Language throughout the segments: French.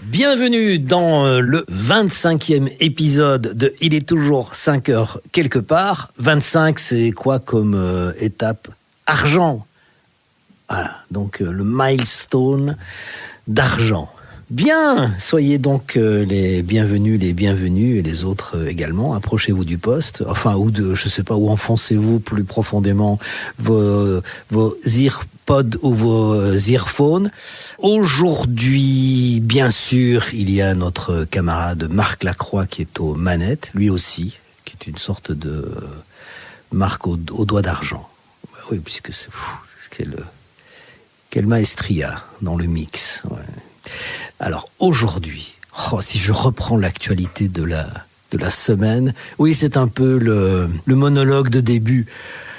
Bienvenue dans le 25e épisode de Il est toujours 5 heures quelque part. 25, c'est quoi comme étape? Argent. Voilà, donc le milestone d'argent. Bien, soyez donc les bienvenus et les autres également. Approchez-vous du poste, enfin, ou de, je sais pas, où enfoncez-vous plus profondément vos earpods ou vos earphones. Aujourd'hui, bien sûr, il y a notre camarade Marc Lacroix qui est aux manettes, lui aussi, qui est une sorte de Marc au doigt d'argent. Oui, puisque c'est fou, quelle maestria dans le mix. Ouais. Alors aujourd'hui, si je reprends l'actualité de la semaine, oui, c'est un peu le monologue de début.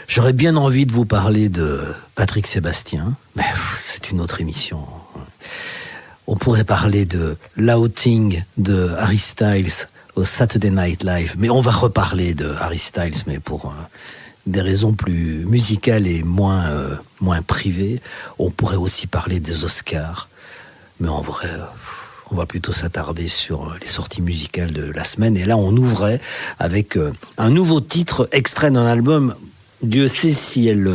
J'aurais bien envie de vous parler de Patrick Sébastien, mais c'est une autre émission. On pourrait parler de l'outing de Harry Styles au Saturday Night Live, mais on va reparler de Harry Styles, mais pour des raisons plus musicales et moins privées. On pourrait aussi parler des Oscars. Mais en vrai, on va plutôt s'attarder sur les sorties musicales de la semaine. Et là, on ouvrait avec un nouveau titre extrait d'un album. Dieu sait si elle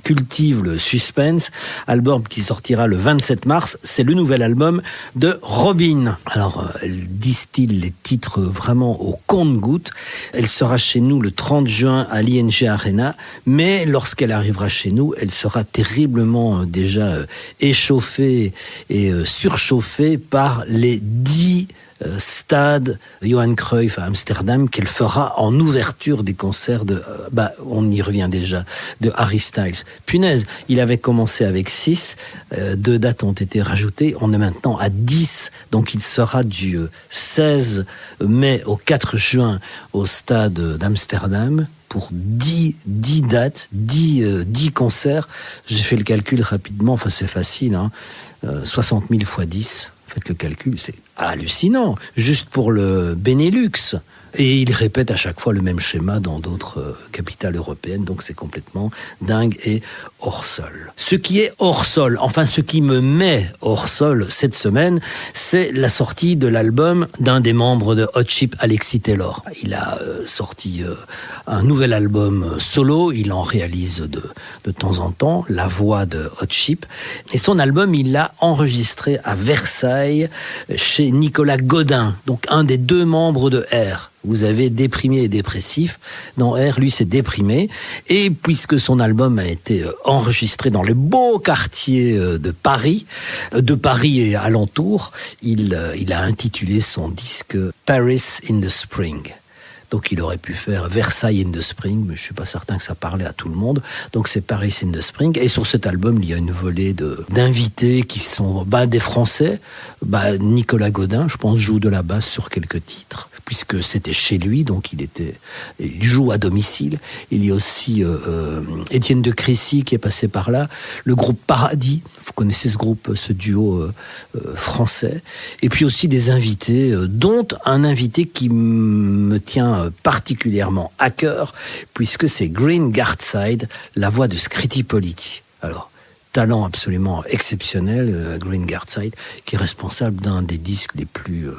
cultive le suspense. Album qui sortira le 27 mars. C'est le nouvel album de Robyn. Alors, elle distille les titres vraiment au compte-gouttes. Elle sera chez nous le 30 juin à l'ING Arena. Mais lorsqu'elle arrivera chez nous, elle sera terriblement déjà échauffée et surchauffée par les 10 stade Johan Cruyff à Amsterdam qu'elle fera en ouverture des concerts de, on y revient déjà, de Harry Styles. Punaise, il avait commencé avec 6, 2 dates ont été rajoutées, on est maintenant à 10, donc il sera du 16 mai au 4 juin au stade d'Amsterdam pour 10 dates, 10 concerts. J'ai fait le calcul rapidement, enfin c'est facile, 60 000 fois 10. Faites le calcul, c'est hallucinant, juste pour le Benelux. Et il répète à chaque fois le même schéma dans d'autres capitales européennes, donc c'est complètement dingue et hors sol. Ce qui est hors sol, enfin ce qui me met hors sol cette semaine, c'est la sortie de l'album d'un des membres de Hot Chip, Alexis Taylor. Il a sorti un nouvel album solo, il en réalise de temps en temps, la voix de Hot Chip. Et son album, il l'a enregistré à Versailles, chez Nicolas Godin, donc un des 2 membres de R. Vous avez déprimé et dépressif. Dans R, lui, c'est déprimé. Et puisque son album a été enregistré dans les beaux quartiers de Paris et alentours, il a intitulé son disque Paris in the Spring. Donc il aurait pu faire Versailles in the Spring, mais je suis pas certain que ça parlait à tout le monde. Donc c'est Paris in the Spring. Et sur cet album, il y a une volée d'invités qui sont des Français. Nicolas Godin, je pense, joue de la basse sur quelques titres, puisque c'était chez lui, donc il joue à domicile. Il y a aussi Étienne de Crécy qui est passé par là. Le groupe Paradis, vous connaissez ce groupe, ce duo français. Et puis aussi des invités, dont un invité qui me tient particulièrement à cœur, puisque c'est Green Gartside, la voix de Scritti Politti. Alors, talent absolument exceptionnel, Green Gartside, qui est responsable d'un des disques les plus...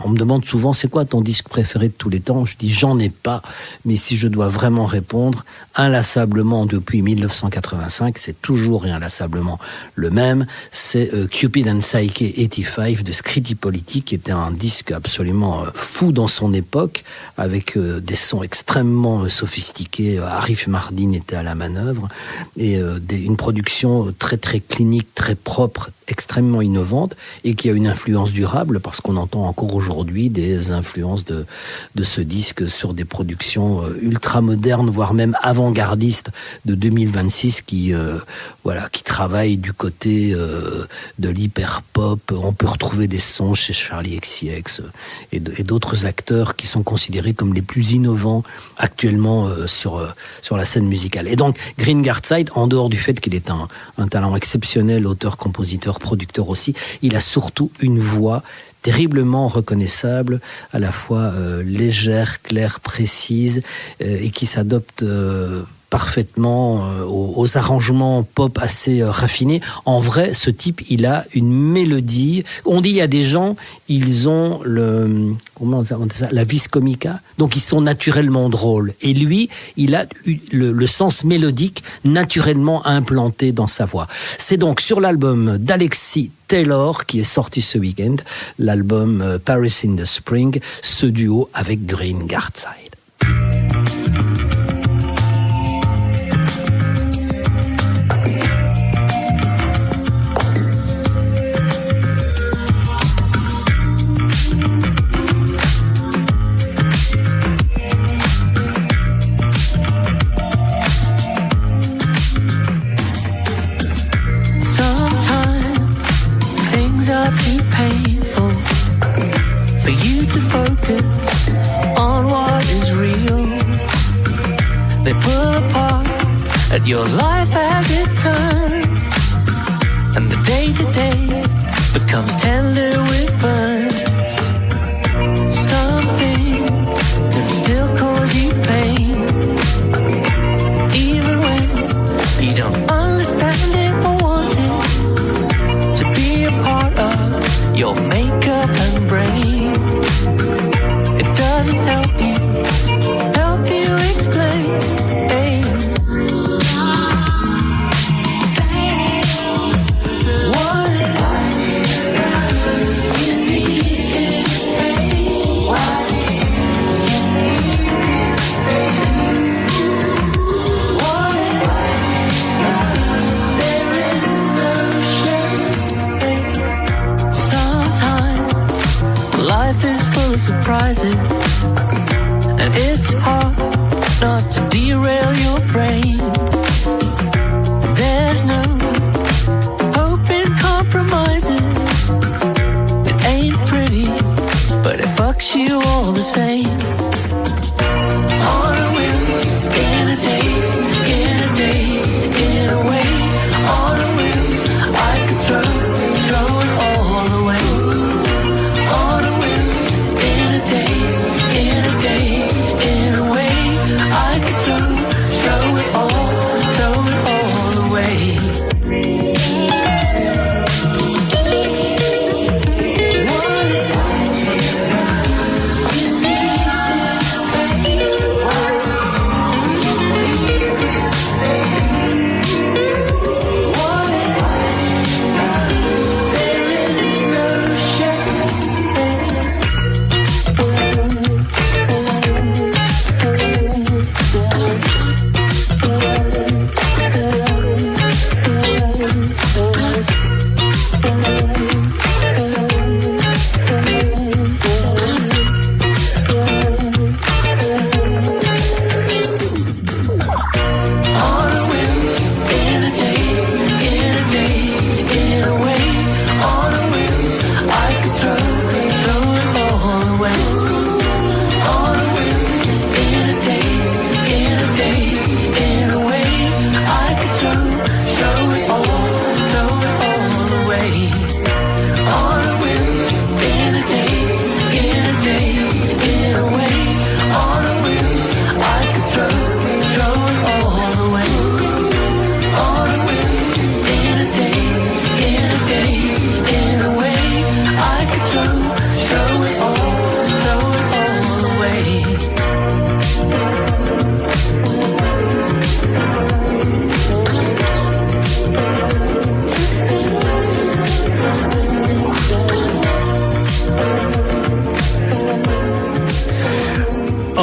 on me demande souvent, c'est quoi ton disque préféré de tous les temps ? Je dis, j'en ai pas, mais si je dois vraiment répondre, inlassablement depuis 1985, c'est toujours et inlassablement le même, c'est Cupid and Psyche 85 de Scritti Politti, qui était un disque absolument fou dans son époque, avec des sons extrêmement sophistiqués. Arif Mardin était à la manœuvre, et une production très très clinique, très propre, extrêmement innovante, et qui a une influence durable, parce qu'on entend encore aujourd'hui des influences de ce disque sur des productions ultra modernes, voire même avant-gardistes de 2026, qui travaillent du côté de l'hyper-pop. On peut retrouver des sons chez Charli XCX et d'autres acteurs qui sont considérés comme les plus innovants actuellement sur la scène musicale. Et donc Green Gartside, en dehors du fait qu'il est un talent exceptionnel, auteur, compositeur, producteur aussi, il a surtout une voix terriblement reconnaissable, à la fois légère, claire, précise, et qui s'adopte parfaitement aux arrangements pop assez raffinés. En vrai, ce type, il a une mélodie. On dit, il y a des gens, ils ont la vis comica, donc ils sont naturellement drôles. Et lui, il a le sens mélodique naturellement implanté dans sa voix. C'est donc sur l'album d'Alexis Taylor, qui est sorti ce week-end, l'album Paris in the Spring, ce duo avec Green Gartside. Too painful for you to focus on what is real. They pull apart at your life as it turns, and the day-to-day becomes tender with burns. Something can still cause you pain, even when you don't understand it or want it to be a part of your makeup and brain. It doesn't help you explain. What if you need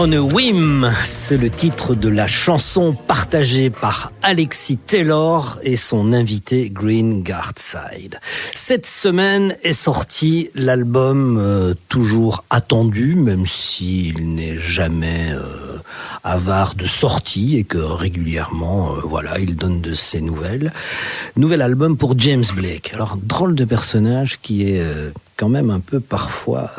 On a Whim, c'est le titre de la chanson partagée par Alexis Taylor et son invité Green Guardside. Cette semaine est sorti l'album toujours attendu, même s'il n'est jamais avare de sorties et que régulièrement, il donne de ses nouvelles. Nouvel album pour James Blake. Alors, drôle de personnage qui est quand même un peu parfois,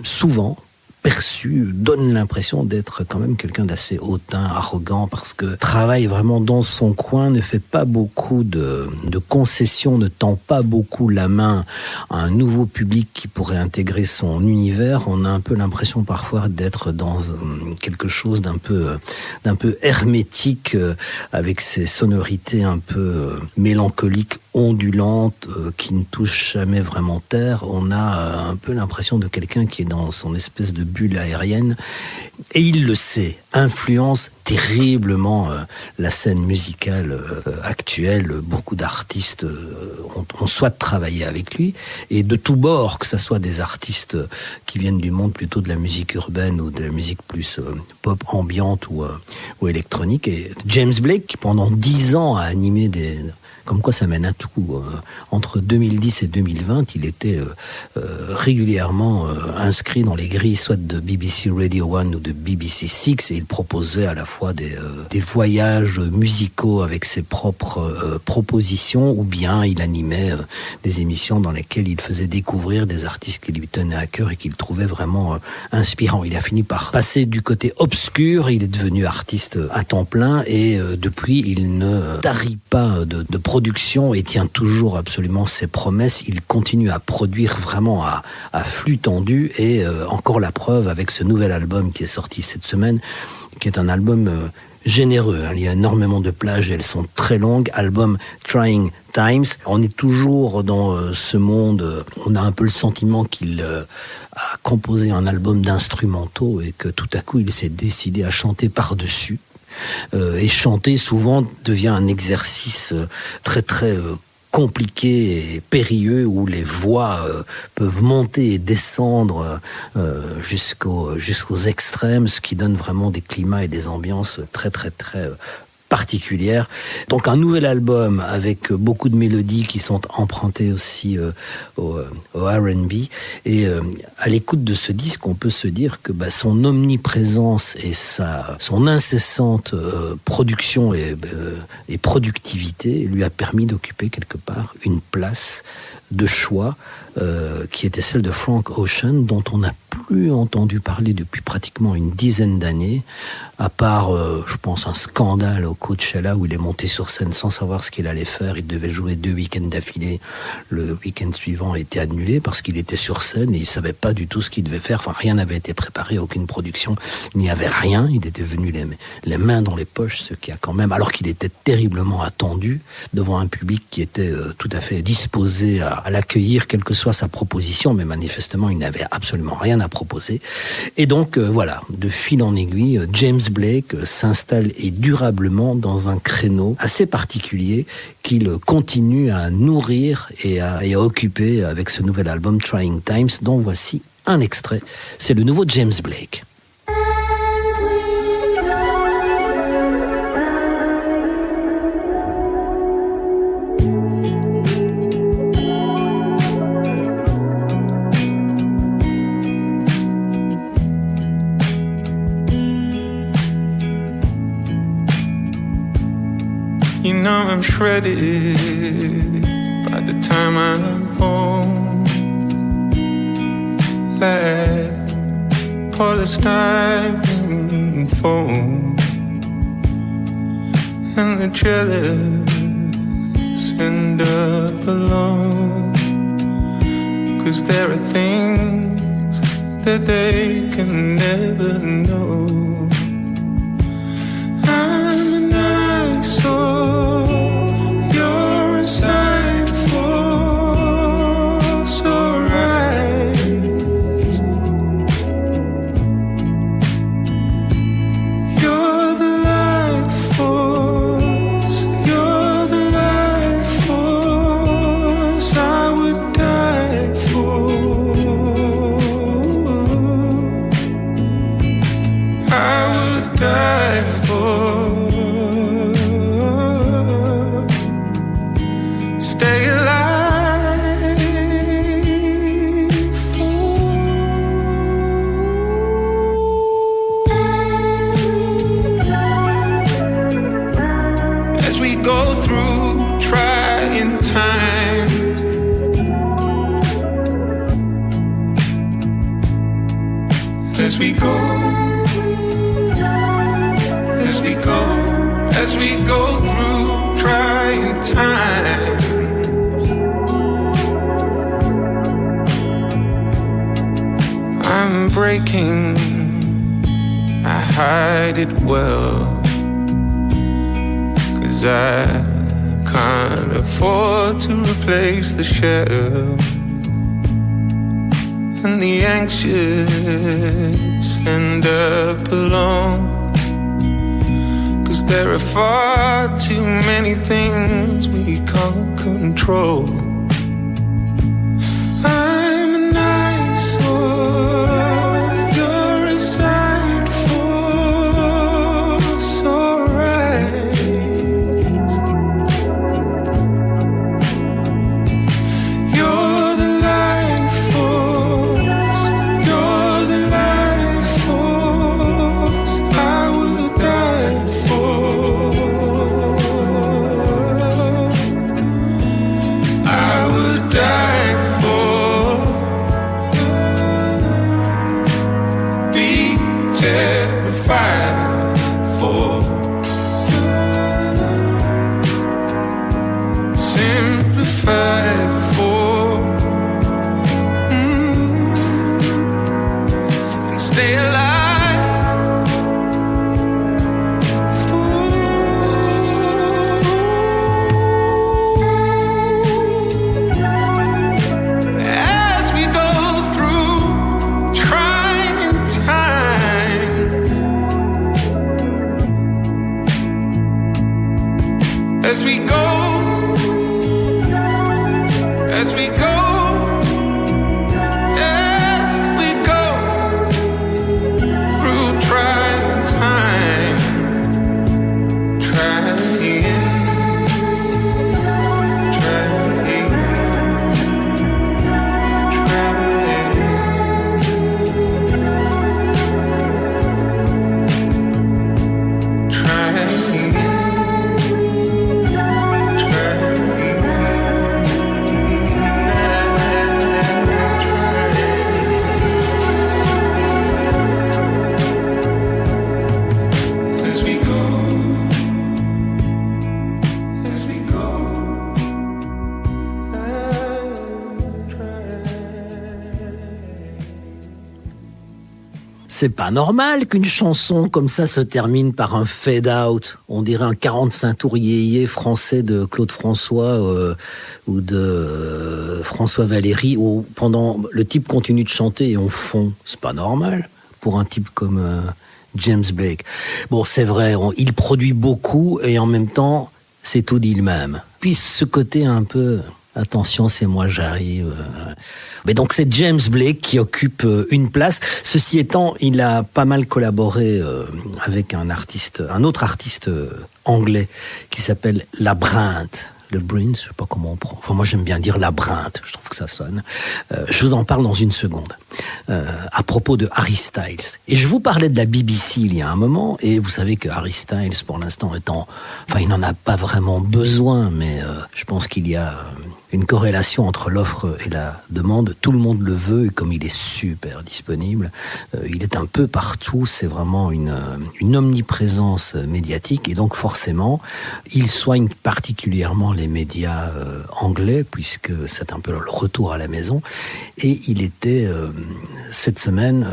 souvent, perçu, donne l'impression d'être quand même quelqu'un d'assez hautain, arrogant, parce que travaille vraiment dans son coin, ne fait pas beaucoup de concessions, ne tend pas beaucoup la main à un nouveau public qui pourrait intégrer son univers. On a un peu l'impression parfois d'être dans quelque chose d'un peu hermétique, avec ses sonorités un peu mélancoliques, ondulante, qui ne touche jamais vraiment terre. On a un peu l'impression de quelqu'un qui est dans son espèce de bulle aérienne, et il le sait, influence terriblement la scène musicale actuelle. Beaucoup d'artistes ont soit travaillé avec lui, et de tous bords, que ce soit des artistes qui viennent du monde plutôt de la musique urbaine ou de la musique plus pop ambiante ou électronique. Et James Blake, qui pendant 10 ans a animé des... Comme quoi ça mène à tout. Entre 2010 et 2020, il était régulièrement inscrit dans les grilles soit de BBC Radio 1 ou de BBC 6, et il proposait à la fois des voyages musicaux avec ses propres propositions, ou bien il animait des émissions dans lesquelles il faisait découvrir des artistes qui lui tenaient à cœur et qu'il trouvait vraiment inspirants. Il a fini par passer du côté obscur, il est devenu artiste à temps plein, et depuis il ne tarit pas de production et tient toujours absolument ses promesses. Il continue à produire vraiment à flux tendu, et encore la preuve avec ce nouvel album qui est sorti cette semaine, qui est un album généreux. Il y a énormément de plages, elles sont très longues. Album Trying Times. On est toujours dans ce monde, on a un peu le sentiment qu'il a composé un album d'instrumentaux et que tout à coup il s'est décidé à chanter par-dessus. Et chanter souvent devient un exercice très très compliqué et périlleux, où les voix peuvent monter et descendre jusqu'aux extrêmes, ce qui donne vraiment des climats et des ambiances très très très particulière. Donc un nouvel album avec beaucoup de mélodies qui sont empruntées aussi au R&B, et à l'écoute de ce disque, on peut se dire que son omniprésence et son incessante production et productivité lui a permis d'occuper quelque part une place de choix qui était celle de Frank Ocean, dont on n'a plus entendu parler depuis pratiquement une dizaine d'années, à part, je pense, un scandale au Coachella où il est monté sur scène sans savoir ce qu'il allait faire. Il devait jouer 2 week-ends d'affilée. Le week-end suivant a été annulé parce qu'il était sur scène et il savait pas du tout ce qu'il devait faire. Enfin, rien n'avait été préparé, aucune production, il n'y avait rien. Il était venu les mains dans les poches, ce qui a quand même, alors qu'il était terriblement attendu devant un public qui était tout à fait disposé à l'accueillir, quelle que soit sa proposition, mais manifestement, il n'avait absolument rien à proposer. Et donc, voilà, de fil en aiguille, James Blake s'installe et durablement dans un créneau assez particulier qu'il continue à nourrir et à occuper avec ce nouvel album Trying Times, dont voici un extrait. C'est le nouveau James Blake. You know I'm shredded by the time I'm home. Like polystyrene foam, and the jealous end up alone. 'Cause there are things that they can never know. I'm an eyesore, you're a sight for sore eyes. You're the life force, you're the life force I would die for. I we go through trying times. As we go, as we go, as we go through trying times. I'm breaking, I hide it well, 'cause I can't afford to replace the shell. And the anxious end up alone, 'cause there are far too many things we can't control. I'm an eyesore, you're a side force, alright. You're the life force, you're the life force I would die for. I would die for. Be terrified for. Simplify for. And stay alive as we go through trying times. As we go, as we go, as we go through trying times, trying, as we go, as we go, C'est pas normal qu'une chanson comme ça se termine par un fade-out. On dirait un 45 tours yéyé français de Claude François ou de François Valéry, où pendant le type continue de chanter et on fond. C'est pas normal pour un type comme James Blake. Bon, c'est vrai, il produit beaucoup et en même temps, c'est tout lui-même. Puis ce côté un peu... Attention, c'est moi, j'arrive. Mais donc c'est James Blake qui occupe une place. Ceci étant, il a pas mal collaboré avec un autre artiste anglais qui s'appelle Labrinth. Le Brins, je sais pas comment on prend. Enfin, moi j'aime bien dire Labrinth, je trouve que ça sonne. Je vous en parle dans une seconde. À propos de Harry Styles. Et je vous parlais de la BBC il y a un moment, et vous savez que Harry Styles, pour l'instant, enfin, il n'en a pas vraiment besoin, mais je pense qu'il y a une corrélation entre l'offre et la demande. Tout le monde le veut, et comme il est super disponible, il est un peu partout. C'est vraiment une omniprésence médiatique, et donc forcément, il soigne particulièrement les médias anglais, puisque c'est un peu le retour à la maison. Et il était cette semaine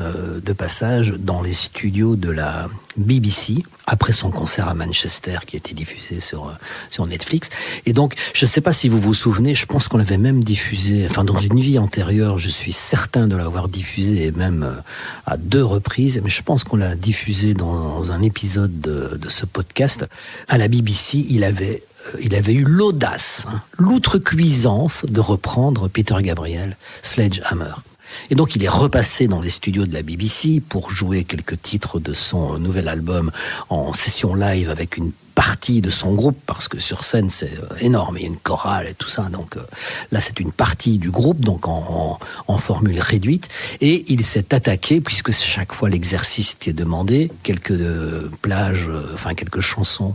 de passage dans les studios de la BBC, après son concert à Manchester qui a été diffusé sur Netflix. Et donc, je ne sais pas si vous vous souvenez, je pense qu'on l'avait même diffusé, enfin dans une vie antérieure, je suis certain de l'avoir diffusé, et même à 2 reprises, mais je pense qu'on l'a diffusé dans un épisode de ce podcast. À la BBC, il avait eu l'audace, l'outrecuidance de reprendre Peter Gabriel, Sledgehammer. Et donc il est repassé dans les studios de la BBC pour jouer quelques titres de son nouvel album en session live avec une partie de son groupe, parce que sur scène c'est énorme, il y a une chorale et tout ça, donc là c'est une partie du groupe, donc en formule réduite, et il s'est attaqué, puisque c'est chaque fois l'exercice qui est demandé, quelques plages, quelques chansons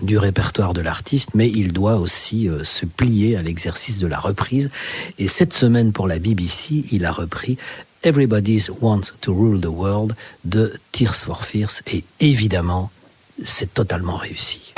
du répertoire de l'artiste, mais il doit aussi se plier à l'exercice de la reprise, et cette semaine pour la BBC, il a repris Everybody Wants to Rule the World de Tears for Fears, et évidemment c'est totalement réussi.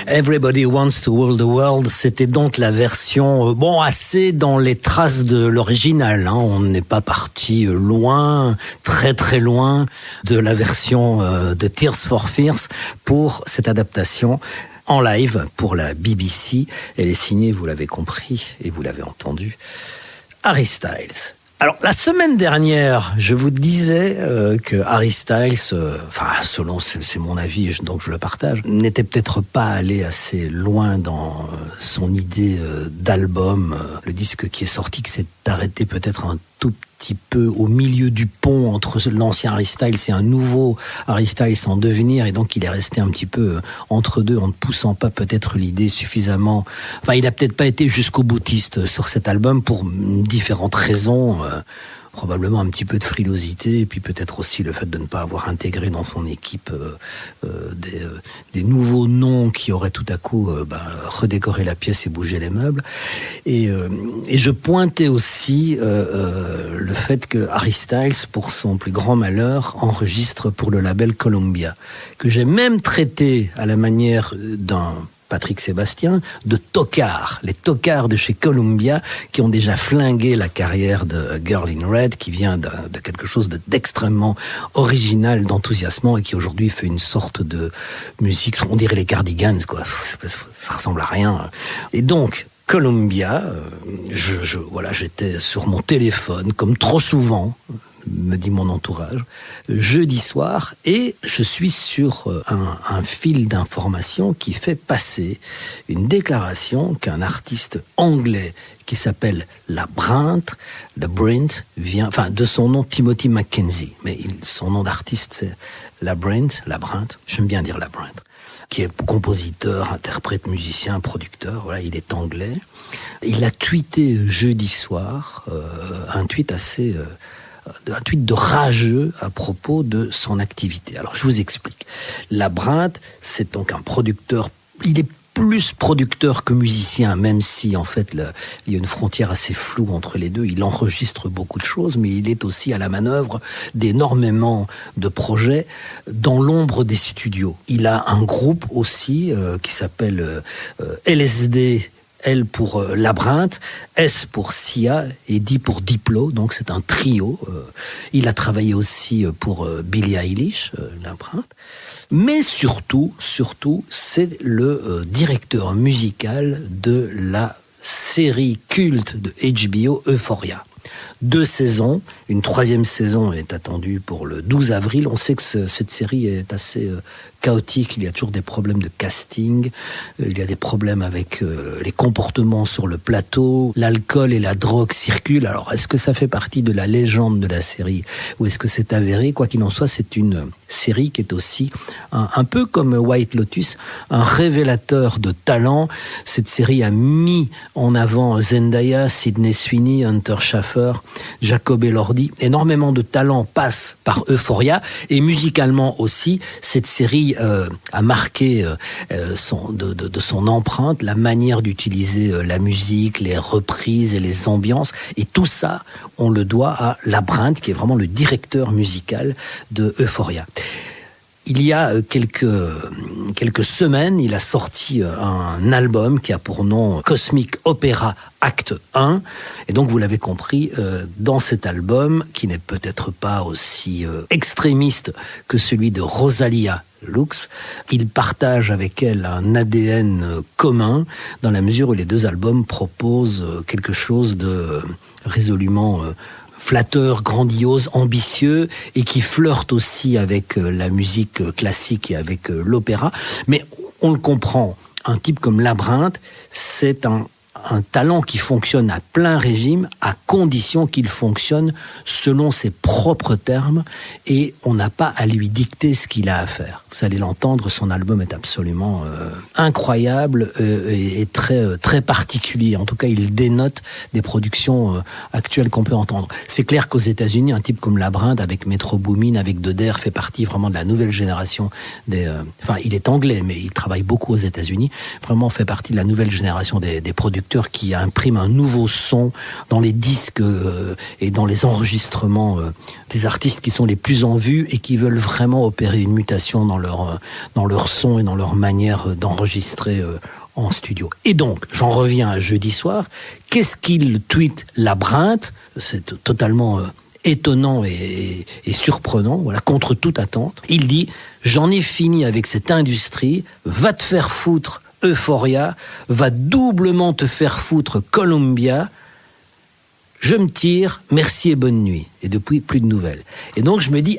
Everybody Wants to Rule the World, c'était donc la version, assez dans les traces de l'original. On n'est pas parti loin, très très loin de la version de Tears for Fears pour cette adaptation en live pour la BBC. Elle est signée, vous l'avez compris et vous l'avez entendu, Harry Styles. Alors, la semaine dernière, je vous disais que Harry Styles, selon c'est mon avis, donc je le partage, n'était peut-être pas allé assez loin dans son idée d'album. Le disque qui est sorti, qui s'est arrêté peut-être un tout petit peu au milieu du pont entre l'ancien Harry Styles et un nouveau Harry Styles en devenir, et donc il est resté un petit peu entre deux en ne poussant pas peut-être l'idée suffisamment. Il a peut-être pas été jusqu'au boutiste sur cet album pour différentes raisons. probablement un petit peu de frilosité, et puis peut-être aussi le fait de ne pas avoir intégré dans son équipe des nouveaux noms qui auraient tout à coup redécoré la pièce et bougé les meubles. Et je pointais aussi le fait que Harry Styles, pour son plus grand malheur, enregistre pour le label Columbia, que j'ai même traité à la manière d'un Patrick Sébastien, de tocards, les tocards de chez Columbia qui ont déjà flingué la carrière de Girl in Red, qui vient de quelque chose d'extrêmement original, d'enthousiasmant, et qui aujourd'hui fait une sorte de musique, on dirait les Cardigans, quoi. Ça ressemble à rien. Et donc, Columbia, j'étais sur mon téléphone, comme trop souvent, me dit mon entourage, jeudi soir, et je suis sur un fil d'information qui fait passer une déclaration qu'un artiste anglais qui s'appelle Labrinth vient, de son nom Timothy McKenzie, mais son nom d'artiste c'est Labrinth, j'aime bien dire Labrinth, qui est compositeur, interprète, musicien, producteur, voilà, il est anglais. Il a tweeté jeudi soir un tweet de rageux à propos de son activité. Alors, je vous explique. Labrinth, c'est donc un producteur, il est plus producteur que musicien, même si, en fait, il y a une frontière assez floue entre les deux. Il enregistre beaucoup de choses, mais il est aussi à la manœuvre d'énormément de projets dans l'ombre des studios. Il a un groupe aussi qui s'appelle LSD, L pour Labrinth, S pour Sia et D pour Diplo, donc c'est un trio. Il a travaillé aussi pour Billie Eilish, Labrinth. Mais surtout, c'est le directeur musical de la série culte de HBO Euphoria. 2 saisons, une 3e saison est attendue pour le 12 avril. On sait que cette série est assez chaotique, il y a toujours des problèmes de casting, il y a des problèmes avec les comportements sur le plateau, l'alcool et la drogue circulent. Alors, est-ce que ça fait partie de la légende de la série ou est-ce que c'est avéré? Quoi qu'il en soit, c'est une série qui est aussi, un peu comme White Lotus, un révélateur de talent. Cette série a mis en avant Zendaya, Sydney Sweeney, Hunter Schafer, Jacob Elordi. Énormément de talent passe par Euphoria, et musicalement aussi, cette série a marqué de son empreinte la manière d'utiliser la musique, les reprises et les ambiances, et tout ça, on le doit à Labrinth, qui est vraiment le directeur musical de Euphoria. Il y a quelques semaines, il a sorti un album qui a pour nom Cosmic Opera Acte 1. Et donc, vous l'avez compris, dans cet album, qui n'est peut-être pas aussi extrémiste que celui de Rosalia Lux, il partage avec elle un ADN commun, dans la mesure où les 2 albums proposent quelque chose de résolument flatteur, grandiose, ambitieux, et qui flirte aussi avec la musique classique et avec l'opéra. Mais on le comprend, un type comme Labrinth, c'est un talent qui fonctionne à plein régime, à condition qu'il fonctionne selon ses propres termes, et on n'a pas à lui dicter ce qu'il a à faire. Vous allez l'entendre, son album est absolument incroyable et très, très particulier. En tout cas, il dénote des productions actuelles qu'on peut entendre. C'est clair qu'aux États-Unis, un type comme Labrinth, avec Metro Boomin, avec Deder, fait partie vraiment de la nouvelle génération il est anglais, mais il travaille beaucoup aux États-Unis. Vraiment fait partie de la nouvelle génération des producteurs qui impriment un nouveau son dans les disques et dans les enregistrements des artistes qui sont les plus en vue et qui veulent vraiment opérer une mutation dans leur son et dans leur manière d'enregistrer en studio. Et donc, j'en reviens à jeudi soir. Qu'est-ce qu'il tweet Labrinth? C'est totalement étonnant et surprenant, voilà, contre toute attente. Il dit « J'en ai fini avec cette industrie, va te faire foutre Euphoria, va doublement te faire foutre Columbia, je me tire, merci et bonne nuit. » Et depuis, plus de nouvelles. Et donc je me dis,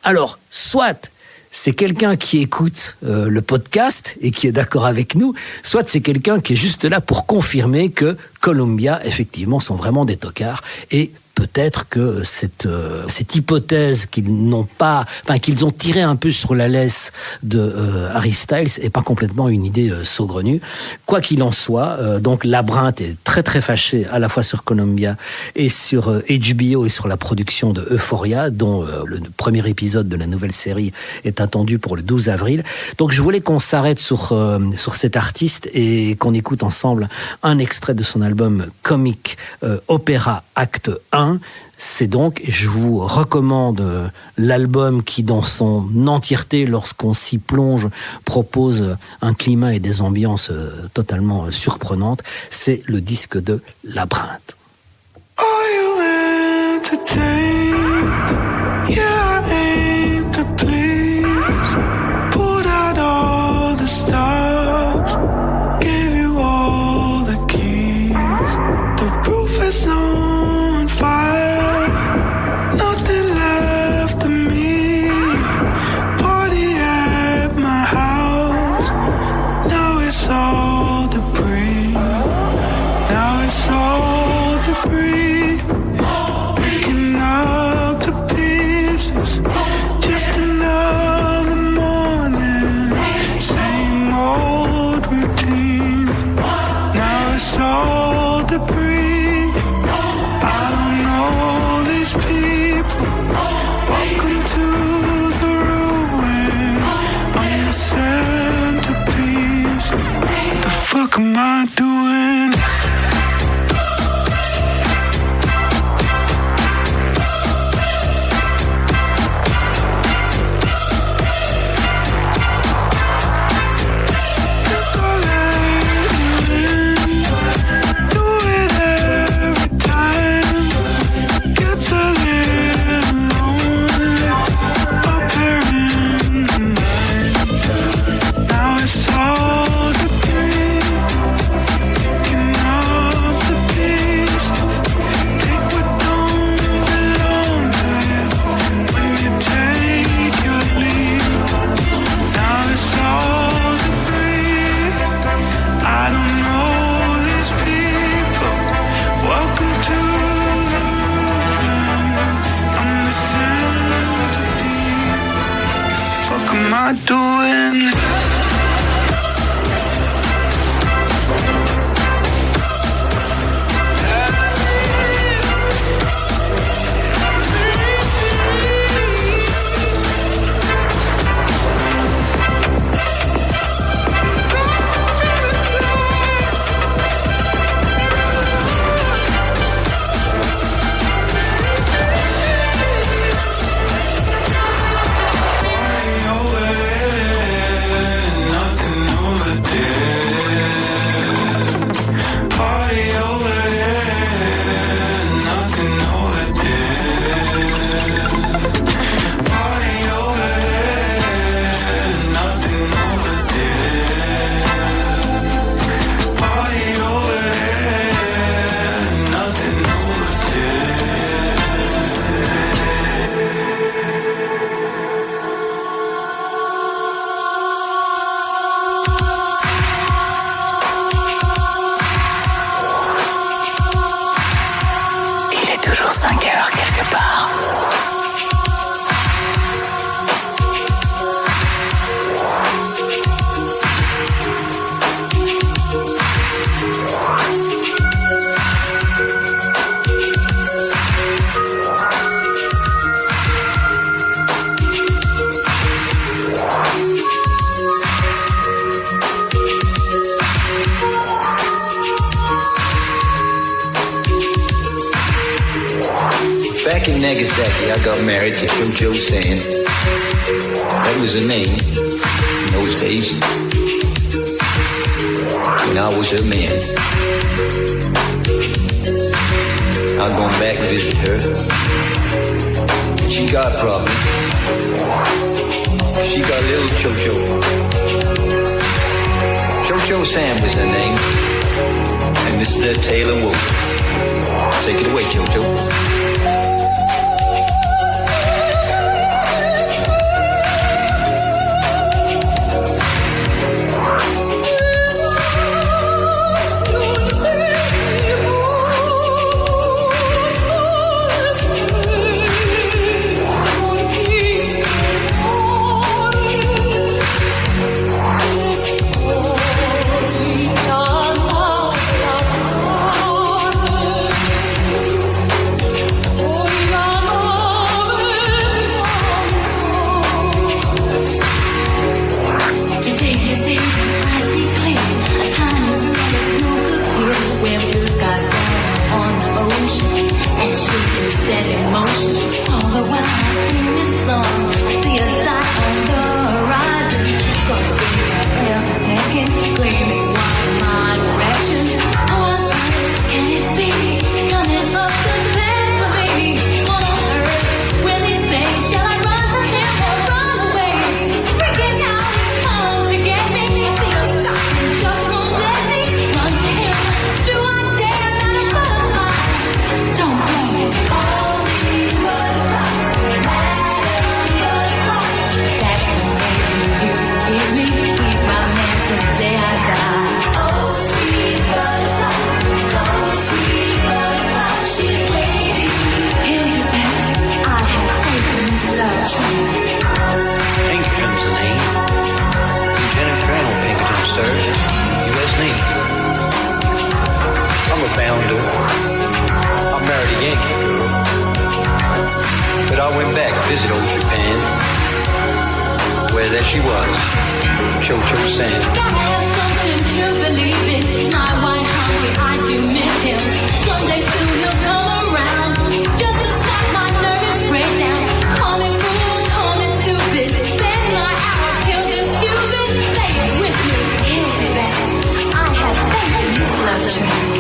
alors, soit c'est quelqu'un qui écoute le podcast et qui est d'accord avec nous, soit c'est quelqu'un qui est juste là pour confirmer que Columbia, effectivement, sont vraiment des tocards, et peut-être que cette hypothèse qu'ils ont tiré un peu sur la laisse de Harry Styles est pas complètement une idée saugrenue. Quoi qu'il en soit, donc Labrinth est très très fâché à la fois sur Columbia et sur HBO et sur la production de Euphoria, dont le premier épisode de la nouvelle série est attendu pour le 12 avril. Donc je voulais qu'on s'arrête sur cet artiste et qu'on écoute ensemble un extrait de son album Comic Opera Acte 1. C'est donc, je vous recommande l'album qui, dans son entièreté, lorsqu'on s'y plonge, propose un climat et des ambiances totalement surprenantes. C'est le disque de Labrinth. Are you entertained? Yeah, I aim to please. Put out all the stops. Give you all the keys. The roof is on fire. Nothing left of me. Party at my house. Now it's all debris. Now it's all debris. Picking up the pieces. Just another morning. Same old routine. Now it's all debris. I don't know these people. Welcome to the ruin. I'm the centerpiece. What the fuck am I doing? Guess I'll let you in. Do it every time. Gets a little lonely up here in the night. Now it's all debris. Picking up the pieces. Take what don't belong to you when you take your leave. Now it's all debris. I don't know these people. Welcome to the ruin. I'm the centerpiece. Fuck am I doing? Il est toujours 5 heures quelque part. Back in Nagasaki, I got married to Jojo Sand. That was her name in those days. And I was her man. I'm going back to visit her. She got a problem. She got a little Jojo. Jojo Sam was her name. And this is her Taylor Wolf. Take it away, Jojo. to old Japan, where there she was, Cho-Cho San. Gotta have something to believe in. My white hungry, I do miss him. Someday soon he'll come around, just to stop my nervous breakdown. Call me fool, call me stupid. Then my hour killed this Cupid. Say it with me. He'll be back. I have faith in this love train.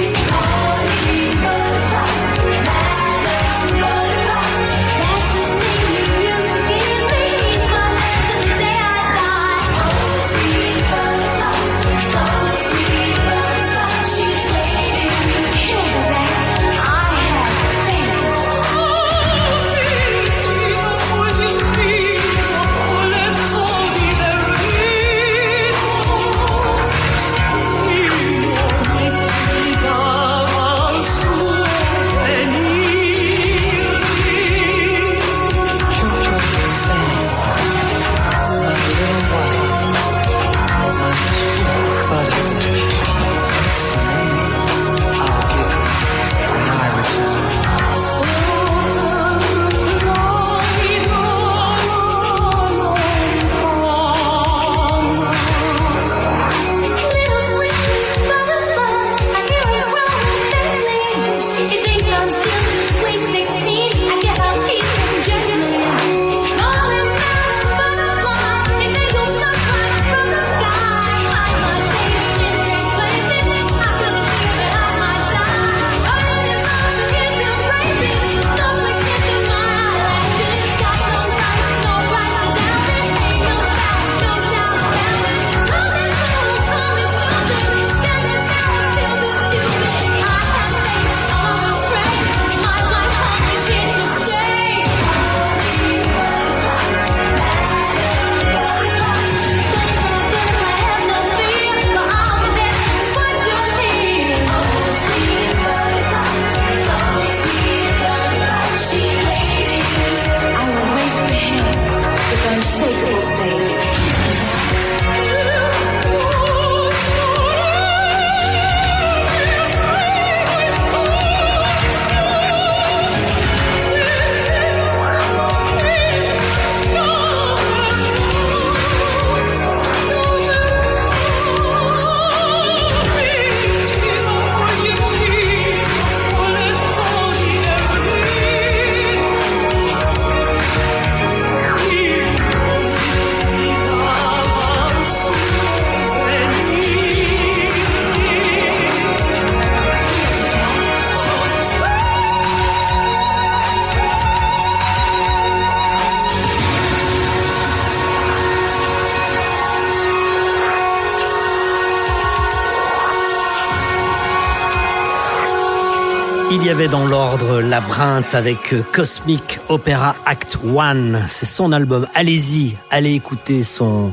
Il y avait dans l'ordre Labyrinthe avec Cosmic Opera Act 1. C'est son album. Allez-y, allez écouter son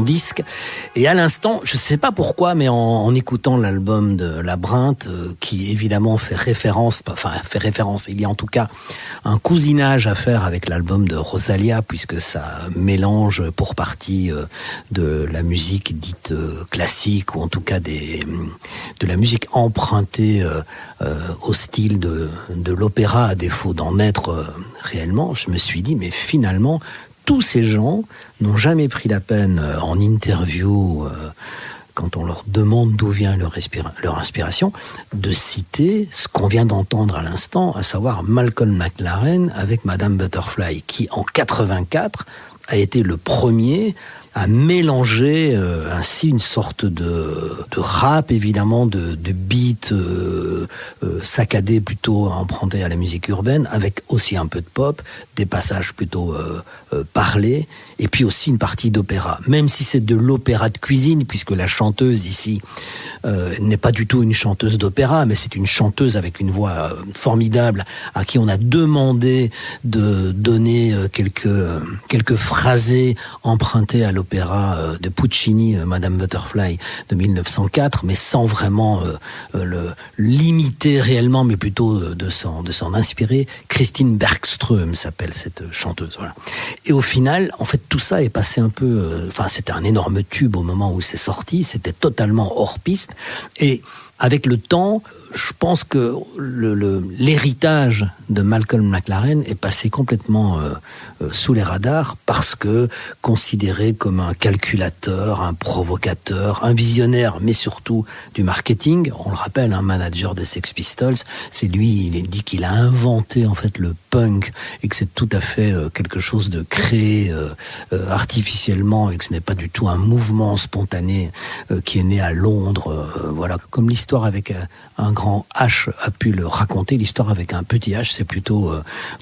disque. Et à l'instant, je ne sais pas pourquoi, mais en écoutant l'album de Labyrinthe, qui évidemment fait référence, il y a en tout cas un cousinage à faire avec l'album de Rosalia, puisque ça mélange pour partie de la musique dite classique, ou en tout cas de la musique empruntée au style de l'opéra, à défaut d'en être réellement. Je me suis dit, mais finalement, tous ces gens n'ont jamais pris la peine en interview, quand on leur demande d'où vient leur inspiration, de citer ce qu'on vient d'entendre à l'instant, à savoir Malcolm McLaren avec Madame Butterfly, qui en 84 a été le premier à mélanger ainsi une sorte de rap, évidemment, de beat saccadé, plutôt emprunté à la musique urbaine, avec aussi un peu de pop, des passages plutôt parlés, et puis aussi une partie d'opéra. Même si c'est de l'opéra de cuisine, puisque la chanteuse ici n'est pas du tout une chanteuse d'opéra, mais c'est une chanteuse avec une voix formidable, à qui on a demandé de donner quelques phrases phrasé, emprunté à l'opéra de Puccini, Madame Butterfly de 1904, mais sans vraiment l'imiter réellement, mais plutôt de s'en inspirer. Christine Bergström s'appelle cette chanteuse. Voilà. Et au final, en fait, tout ça est passé un peu... c'était un énorme tube au moment où c'est sorti, c'était totalement hors piste, et avec le temps, je pense que l'héritage de Malcolm McLaren est passé complètement sous les radars parce que considéré comme un calculateur, un provocateur, un visionnaire, mais surtout du marketing. On le rappelle, un manager des Sex Pistols, c'est lui, il dit qu'il a inventé en fait le punk et que c'est tout à fait quelque chose de créé artificiellement et que ce n'est pas du tout un mouvement spontané qui est né à Londres. Voilà, comme l'histoire avec un grand H a pu le raconter, l'histoire avec un petit H, c'est plutôt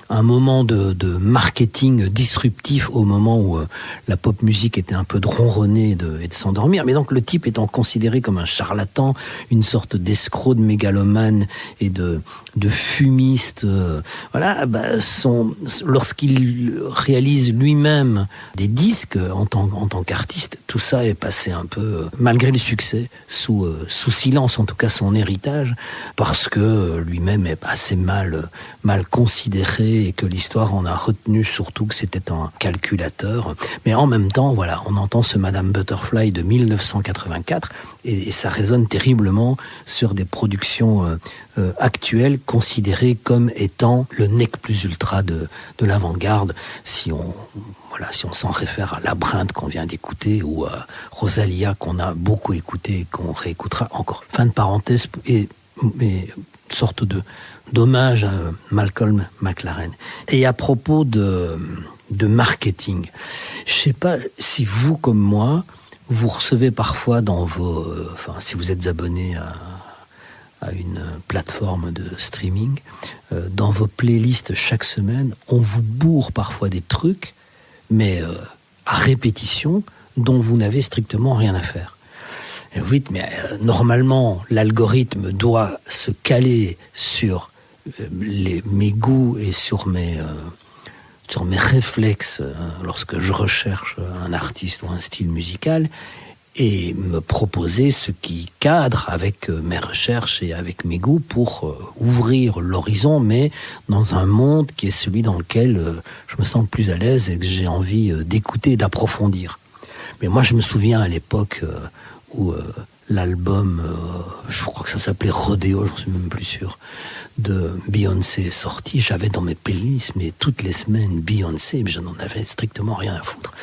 un moment de marketing disruptif au moment où la pop musique était un peu de ronronner et de s'endormir. Mais donc le type étant considéré comme un charlatan, une sorte d'escroc, de mégalomane et de fumiste, lorsqu'il réalise lui-même des disques en tant qu'artiste, tout ça est passé un peu, malgré le succès, sous silence, en tout cas son héritage, parce que lui-même est assez mal considéré et que l'histoire en a retenu surtout que c'était un calculateur. Mais en même temps, voilà, on entend ce Madame Butterfly de 1984 et ça résonne terriblement sur des productions actuelles considérées comme étant le nec plus ultra de l'avant-garde, si on s'en réfère à Labyrinthe qu'on vient d'écouter ou à Rosalia qu'on a beaucoup écouté et qu'on réécoutera encore. Fin de parenthèse et sorte d'hommage à Malcolm McLaren. Et à propos de marketing, je sais pas si vous comme moi, vous recevez parfois dans si vous êtes abonné à une plateforme de streaming, dans vos playlists chaque semaine, on vous bourre parfois des trucs, mais à répétition, dont vous n'avez strictement rien à faire. Et vous dites, mais normalement, l'algorithme doit se caler sur mes goûts et sur mes réflexes lorsque je recherche un artiste ou un style musical, et me proposer ce qui cadre avec mes recherches et avec mes goûts pour ouvrir l'horizon, mais dans un monde qui est celui dans lequel je me sens plus à l'aise et que j'ai envie d'écouter et d'approfondir. Mais moi, je me souviens à l'époque où l'album, je crois que ça s'appelait Rodeo, j'en suis même plus sûr, de Beyoncé est sorti, j'avais dans mes playlists, mais toutes les semaines Beyoncé, mais je n'en avais strictement rien à foutre.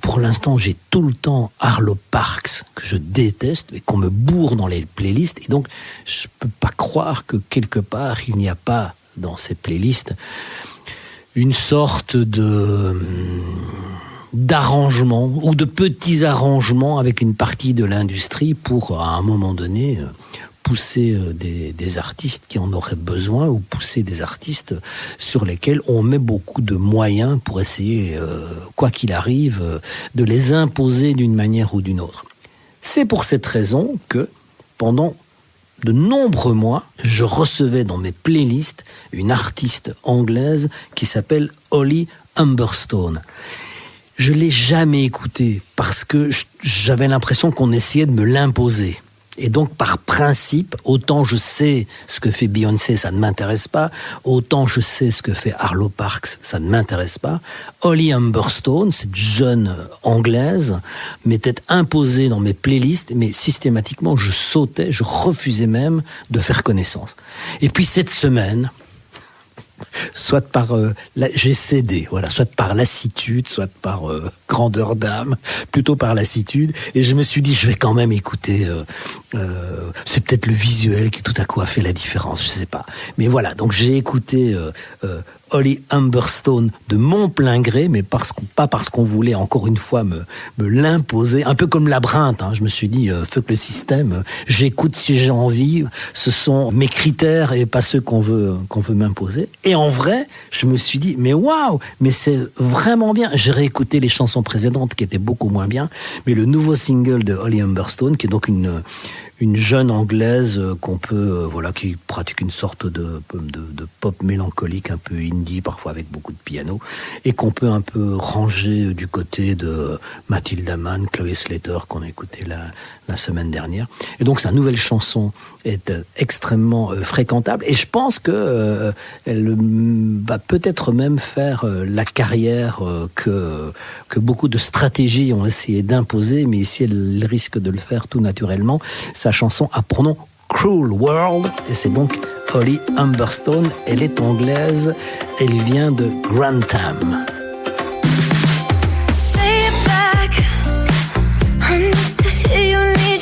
Pour l'instant, j'ai tout le temps Arlo Parks, que je déteste, et qu'on me bourre dans les playlists. Et donc, je peux pas croire que quelque part, il n'y a pas dans ces playlists une sorte d'arrangement ou de petits arrangements avec une partie de l'industrie pour, à un moment donné, pousser des artistes qui en auraient besoin ou pousser des artistes sur lesquels on met beaucoup de moyens pour essayer, quoi qu'il arrive, de les imposer d'une manière ou d'une autre. C'est pour cette raison que, pendant de nombreux mois, je recevais dans mes playlists une artiste anglaise qui s'appelle Holly Humberstone. Je ne l'ai jamais écoutée parce que j'avais l'impression qu'on essayait de me l'imposer. Et donc, par principe, autant je sais ce que fait Beyoncé, ça ne m'intéresse pas, autant je sais ce que fait Arlo Parks, ça ne m'intéresse pas. Holly Humberstone, cette jeune anglaise, m'était imposée dans mes playlists, mais systématiquement, je sautais, je refusais même de faire connaissance. Et puis cette semaine, soit par j'ai cédé, voilà, soit par lassitude, soit par grandeur d'âme, plutôt par lassitude, et je me suis dit je vais quand même écouter, c'est peut-être le visuel qui tout à coup a fait la différence, je sais pas, mais voilà, donc j'ai écouté Holly Humberstone de mon plein gré, mais pas parce qu'on voulait encore une fois me l'imposer, un peu comme Labyrinthe, hein. Je me suis dit fuck le système, j'écoute si j'ai envie, ce sont mes critères et pas ceux qu'on veut m'imposer. Et en vrai, je me suis dit mais waouh, mais c'est vraiment bien. J'ai réécouté les chansons précédentes qui étaient beaucoup moins bien, mais le nouveau single de Holly Humberstone, qui est donc une une jeune anglaise qu'on peut, qui pratique une sorte de pop mélancolique, un peu indie, parfois avec beaucoup de piano, et qu'on peut un peu ranger du côté de Mathilda Mann, Chloé Slater, qu'on a écouté la semaine dernière. Et donc sa nouvelle chanson est extrêmement fréquentable, et je pense que elle va peut-être même faire la carrière que beaucoup de stratégies ont essayé d'imposer, mais ici elle risque de le faire tout naturellement. Sa chanson a pour nom Cruel World, et c'est donc Holly Humberstone. Elle est anglaise, elle vient de Grantham.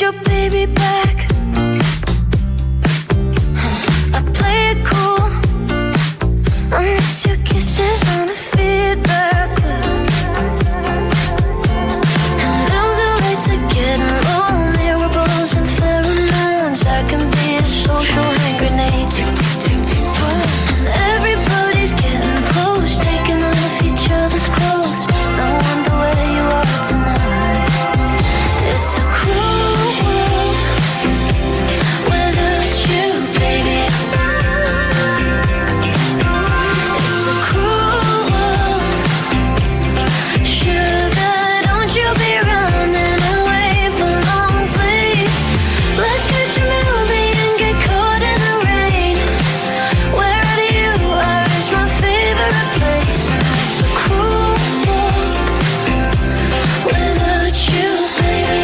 Your baby back. I play it cool. I miss your kisses on the feedback loop. And now the lights are getting low. Miracles and pheromones. I can be a social hand grenade. Tick, tick, tick, tick, boom. And everybody's getting close, taking off each other's clothes. No wonder where you are tonight. It's a cruel world without you, baby. It's a cruel world. Sugar, don't you be running away for long, please. Let's catch a movie and get caught in the rain. Wherever you are is my favorite place. It's a cruel world without you, baby.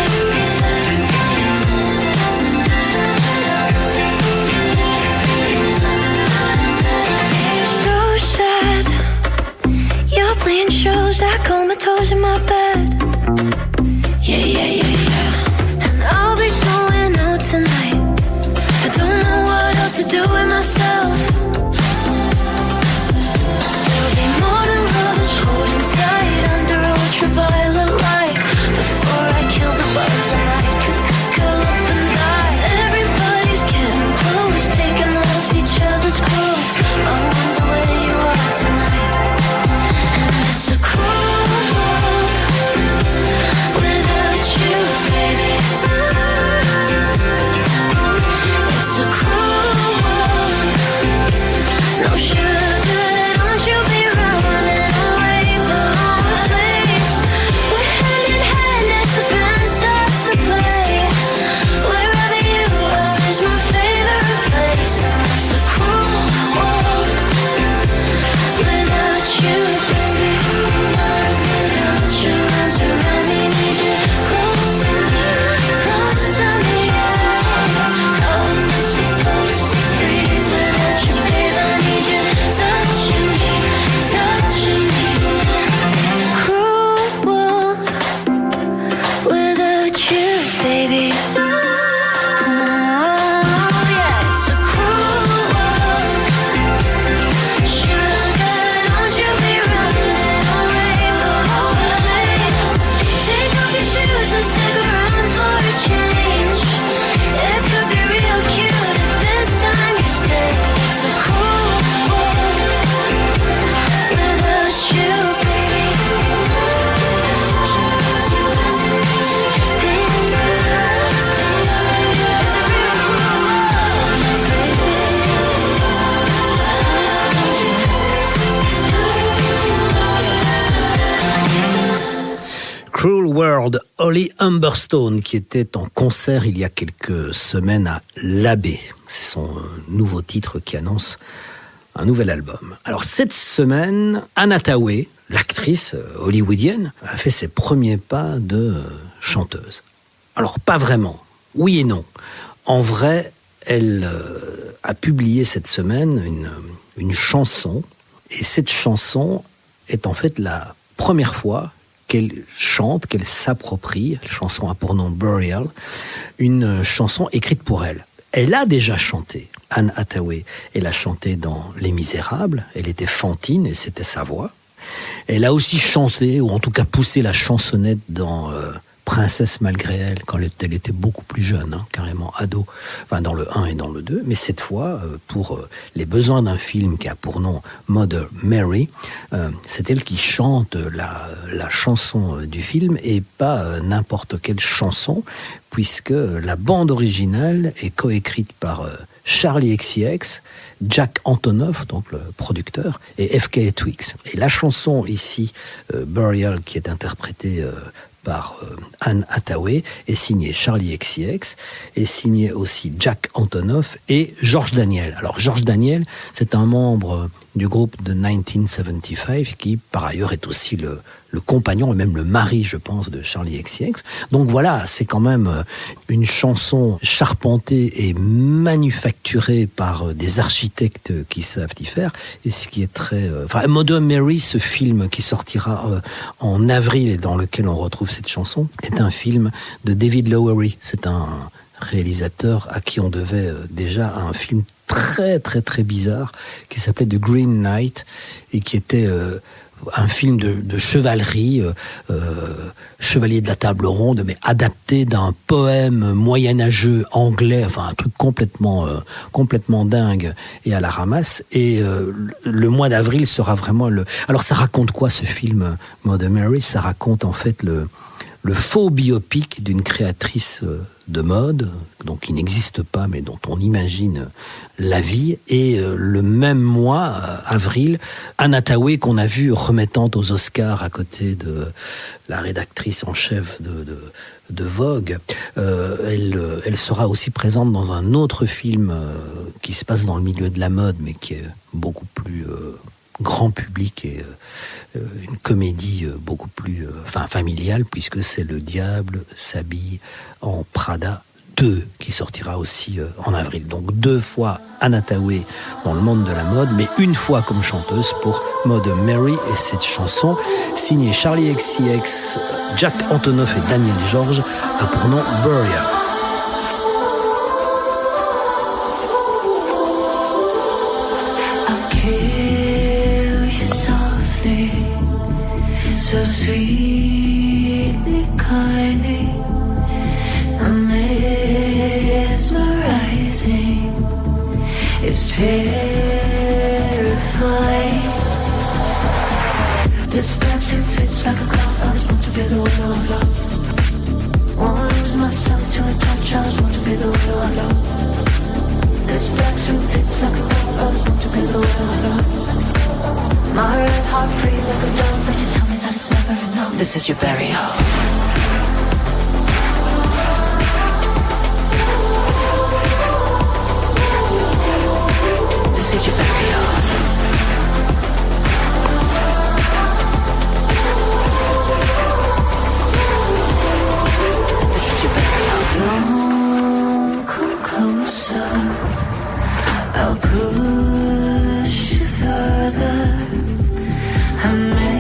So sad. You're playing shows, I comatose in my bed. Yeah, yeah, yeah, yeah. And I'll be going out tonight. I don't know what else to do with myself. There'll be more than lovers holding tight under ultraviolet light. Before I kill the buzz, I might curl up and die. Everybody's getting close, taking off each other's clothes. I wonder where you are tonight. And it's a cruel world without you, baby. It's a cruel world. No sugar, don't you be running away for long, please. We're hand in hand as the band starts to play. Wherever you are is my favorite place. And it's a cruel world without you, baby. World without you, runs around me, need you close to me, close to me. How am I supposed to breathe without you, babe? I need you touching me, touching me. It's a cruel world without you, baby. Oh, yeah, it's a cruel world. Sugar, don't you be running away for long, please. Take off your shoes and stick around for a change. It could be real cute if this time you stay. It's a cruel world without you, baby. Cruel World, Holly Humberstone, qui était en concert il y a quelques semaines à l'Abbé. C'est son nouveau titre qui annonce un nouvel album. Alors cette semaine, Anna Thaoué, l'actrice hollywoodienne, a fait ses premiers pas de chanteuse. Alors pas vraiment, oui et non. En vrai, elle a publié cette semaine une chanson, et cette chanson est en fait la première fois qu'elle chante, qu'elle s'approprie, la chanson a pour nom Burial, une chanson écrite pour elle. Elle a déjà chanté, Anne Hathaway, elle a chanté dans Les Misérables, elle était Fantine et c'était sa voix. Elle a aussi chanté, ou en tout cas poussé la chansonnette dans princesse malgré elle, quand elle était beaucoup plus jeune, hein, carrément ado, enfin dans le 1 et dans le 2, mais cette fois, pour les besoins d'un film qui a pour nom Mother Mary, c'est elle qui chante la chanson du film, et pas n'importe quelle chanson, puisque la bande originale est coécrite par Charlie XCX, Jack Antonoff, donc le producteur, et FKA Twigs. Et la chanson ici, Burial, qui est interprétée par Anne Hathaway, est signée Charlie XCX, est signée aussi Jack Antonoff et George Daniel. Alors George Daniel, c'est un membre du groupe de 1975 qui, par ailleurs, est aussi le compagnon et même le mari, je pense, de Charlie XCX. Donc voilà, c'est quand même une chanson charpentée et manufacturée par des architectes qui savent y faire, et ce qui est très... Enfin, Mother Mary, ce film qui sortira en avril et dans lequel on retrouve cette chanson, est un film de David Lowery. C'est un réalisateur à qui on devait déjà un film très très très bizarre qui s'appelait The Green Knight, et qui était un film de chevalerie, chevalier de la table ronde, mais adapté d'un poème moyenâgeux anglais, enfin un truc complètement dingue et à la ramasse. Et le mois d'avril sera vraiment le... Alors ça raconte quoi ce film Mother Mary? Ça raconte en fait le faux biopic d'une créatrice de mode, donc qui n'existe pas, mais dont on imagine la vie. Et le même mois, avril, Anne Hathaway, qu'on a vu remettant aux Oscars à côté de la rédactrice en chef de Vogue, elle sera aussi présente dans un autre film qui se passe dans le milieu de la mode, mais qui est beaucoup plus... grand public, et une comédie beaucoup plus familiale, puisque c'est Le Diable s'habille en Prada 2 qui sortira aussi en avril. Donc 2 fois Anne Hathaway dans le monde de la mode, mais une fois comme chanteuse pour Mother Mary, et cette chanson signée Charlie XCX, Jack Antonoff et Daniel George a pour nom Burial. So sweetly, kindly, mesmerizing. It's terrifying. This backsuit fits like a glove. I was born to be the widow of love. Won't lose myself to a touch. I was born to be the widow of love. This backsuit fits like a glove. I was born to be the widow of love. My red heart free like a dove, but you tell me that's never enough. This is your burial. This is your burial. This is your burial. Don't come closer, I'll push you further. I'm mesmerizing.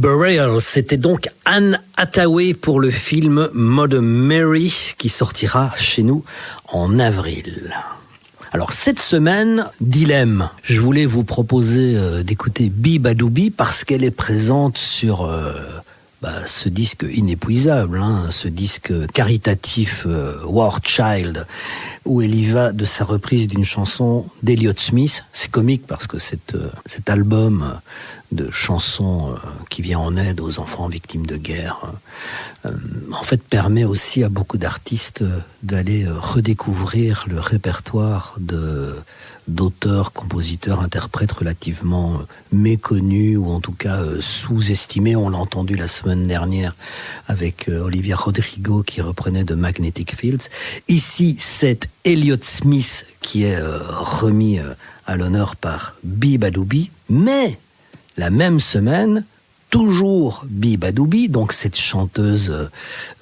Burial, c'était donc Anne Hathaway pour le film Mother Mary qui sortira chez nous en avril. Alors cette semaine, dilemme. Je voulais vous proposer d'écouter Beabadoobee parce qu'elle est présente sur ce disque inépuisable, ce disque caritatif War Child, où elle y va de sa reprise d'une chanson d'Elliott Smith. C'est comique parce que cet album de chansons qui vient en aide aux enfants victimes de guerre, en fait permet aussi à beaucoup d'artistes d'aller redécouvrir le répertoire d'auteurs, compositeurs, interprètes relativement méconnus ou en tout cas sous-estimés. On l'a entendu la semaine dernière avec Olivia Rodrigo qui reprenait de Magnetic Fields. Ici, c'est Elliott Smith qui est remis à l'honneur par Beabadoobee, mais la même semaine, toujours Beabadoobee, donc cette chanteuse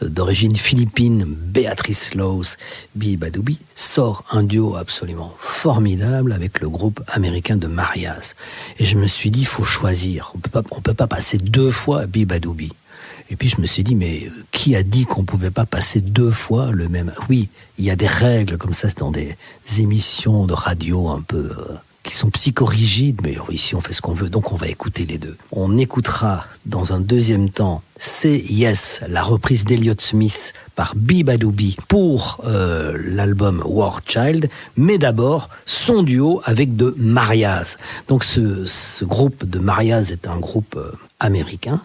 d'origine philippine, Beatrice Laws, Beabadoobee, sort un duo absolument formidable avec le groupe américain de Mariaz. Et je me suis dit, il faut choisir. On peut pas passer 2 fois Beabadoobee. Et puis je me suis dit, mais qui a dit qu'on pouvait pas passer 2 fois le même... Oui, il y a des règles comme ça dans des émissions de radio un peu... qui sont psychorigides, mais ici on fait ce qu'on veut, donc on va écouter les deux. On écoutera dans un deuxième temps Say Yes, la reprise d'Elliott Smith par Beabadoobee pour l'album War Child, mais d'abord son duo avec de Mariaz. Donc ce groupe de Mariaz est un groupe américain,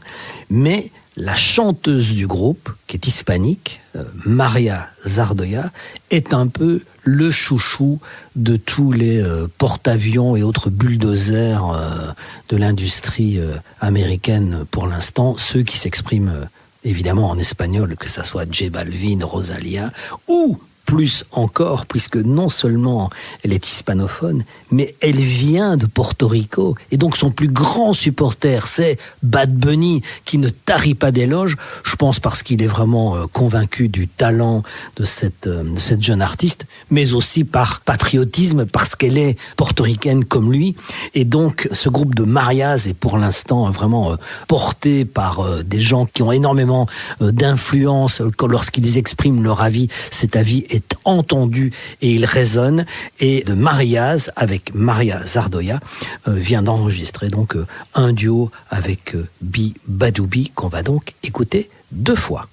mais la chanteuse du groupe, qui est hispanique, Maria Zardoya, est un peu le chouchou de tous les porte-avions et autres bulldozers de l'industrie américaine pour l'instant, ceux qui s'expriment évidemment en espagnol, que ça soit J Balvin, Rosalía, ou plus encore, puisque non seulement elle est hispanophone, mais elle vient de Porto Rico. Et donc son plus grand supporter, c'est Bad Bunny, qui ne tarit pas d'éloges, je pense parce qu'il est vraiment convaincu du talent de cette jeune artiste, mais aussi par patriotisme, parce qu'elle est portoricaine comme lui. Et donc ce groupe de Mariaz est pour l'instant vraiment porté par des gens qui ont énormément d'influence. Lorsqu'ils expriment leur avis, cet avis est entendu et il résonne. Et de Mariaz avec Maria Zardoya vient d'enregistrer donc un duo avec Beabadoobee qu'on va donc écouter 2 fois.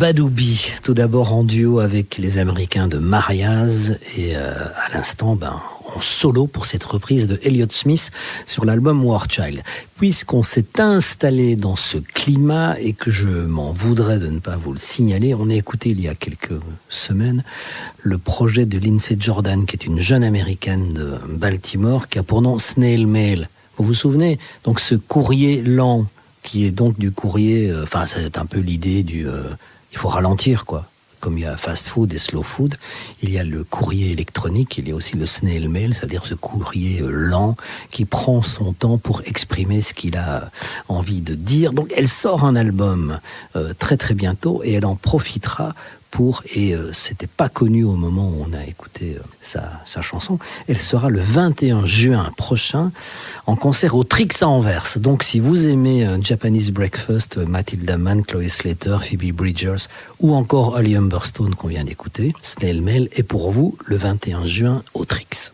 Badoubi, tout d'abord en duo avec les Américains de Mariaz et à l'instant en solo pour cette reprise de Elliott Smith sur l'album War Child. Puisqu'on s'est installé dans ce climat et que je m'en voudrais de ne pas vous le signaler, on a écouté il y a quelques semaines le projet de Lindsay Jordan, qui est une jeune Américaine de Baltimore qui a pour nom Snail Mail. Vous vous souvenez? Donc ce courrier lent qui est donc du courrier, c'est un peu l'idée du il faut ralentir, quoi. Comme il y a fast food et slow food, il y a le courrier électronique, il y a aussi le snail mail, c'est-à-dire ce courrier lent qui prend son temps pour exprimer ce qu'il a envie de dire. Donc elle sort un album très très bientôt et elle en profitera c'était pas connu au moment où on a écouté sa chanson, elle sera le 21 juin prochain en concert au Trix à Anvers. Donc si vous aimez Japanese Breakfast, Matilda Mann, Chloé Slater, Phoebe Bridgers ou encore Holly Humberstone qu'on vient d'écouter, Snail Mail est pour vous le 21 juin au Trix.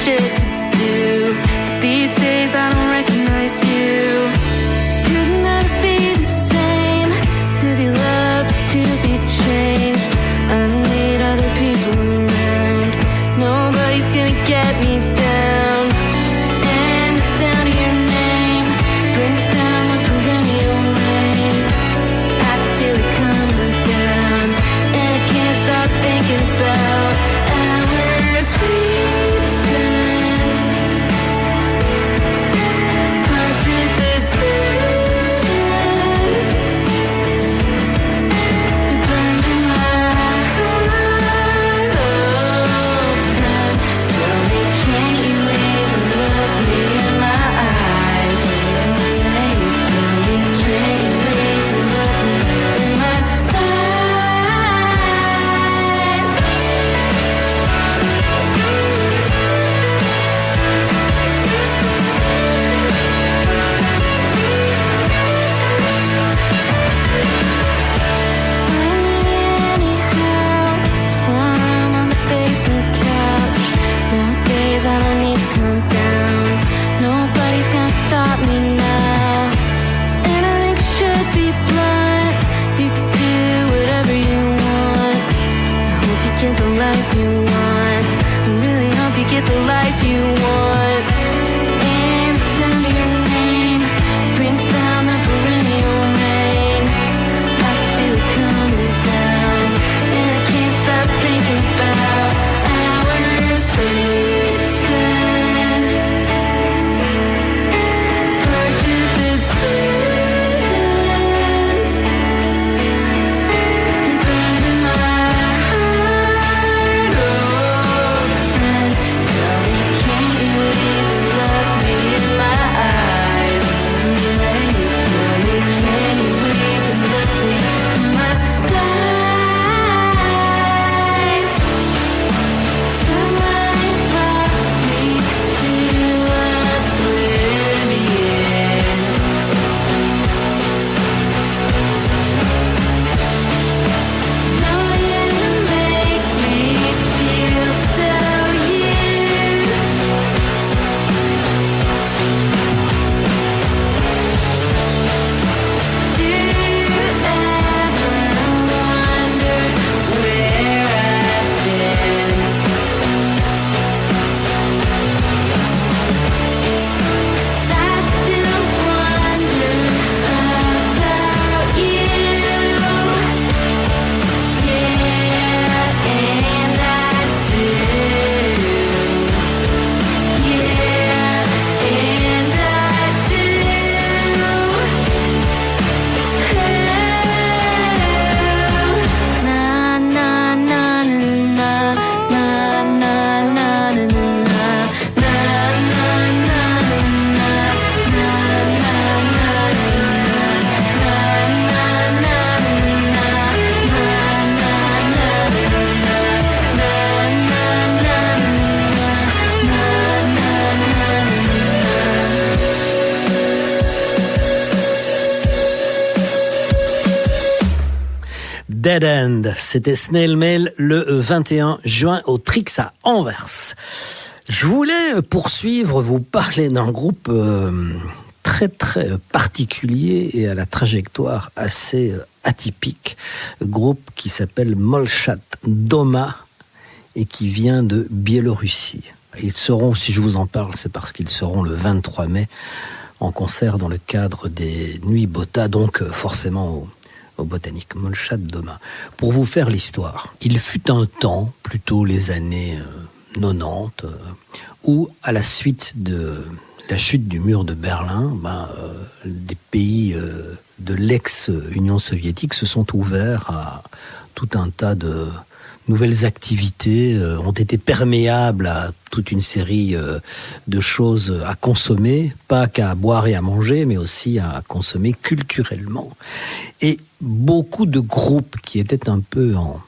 Shit to do. These days I don't recognize you. Dead End, c'était Snail Mail le 21 juin au Trix à Anvers. Je voulais poursuivre, vous parler d'un groupe très très particulier et à la trajectoire assez atypique, groupe qui s'appelle Molchat Doma et qui vient de Biélorussie. Ils seront, si je vous en parle, c'est parce qu'ils seront le 23 mai en concert dans le cadre des Nuits Bota, donc forcément au Botanique. Molchat Doma. Pour vous faire l'histoire, il fut un temps, plutôt les années 90, où à la suite de la chute du mur de Berlin, des pays de l'ex-Union soviétique se sont ouverts à tout un tas de nouvelles activités, ont été perméables à toute une série de choses à consommer, pas qu'à boire et à manger, mais aussi à consommer culturellement. Et beaucoup de groupes qui étaient un peu en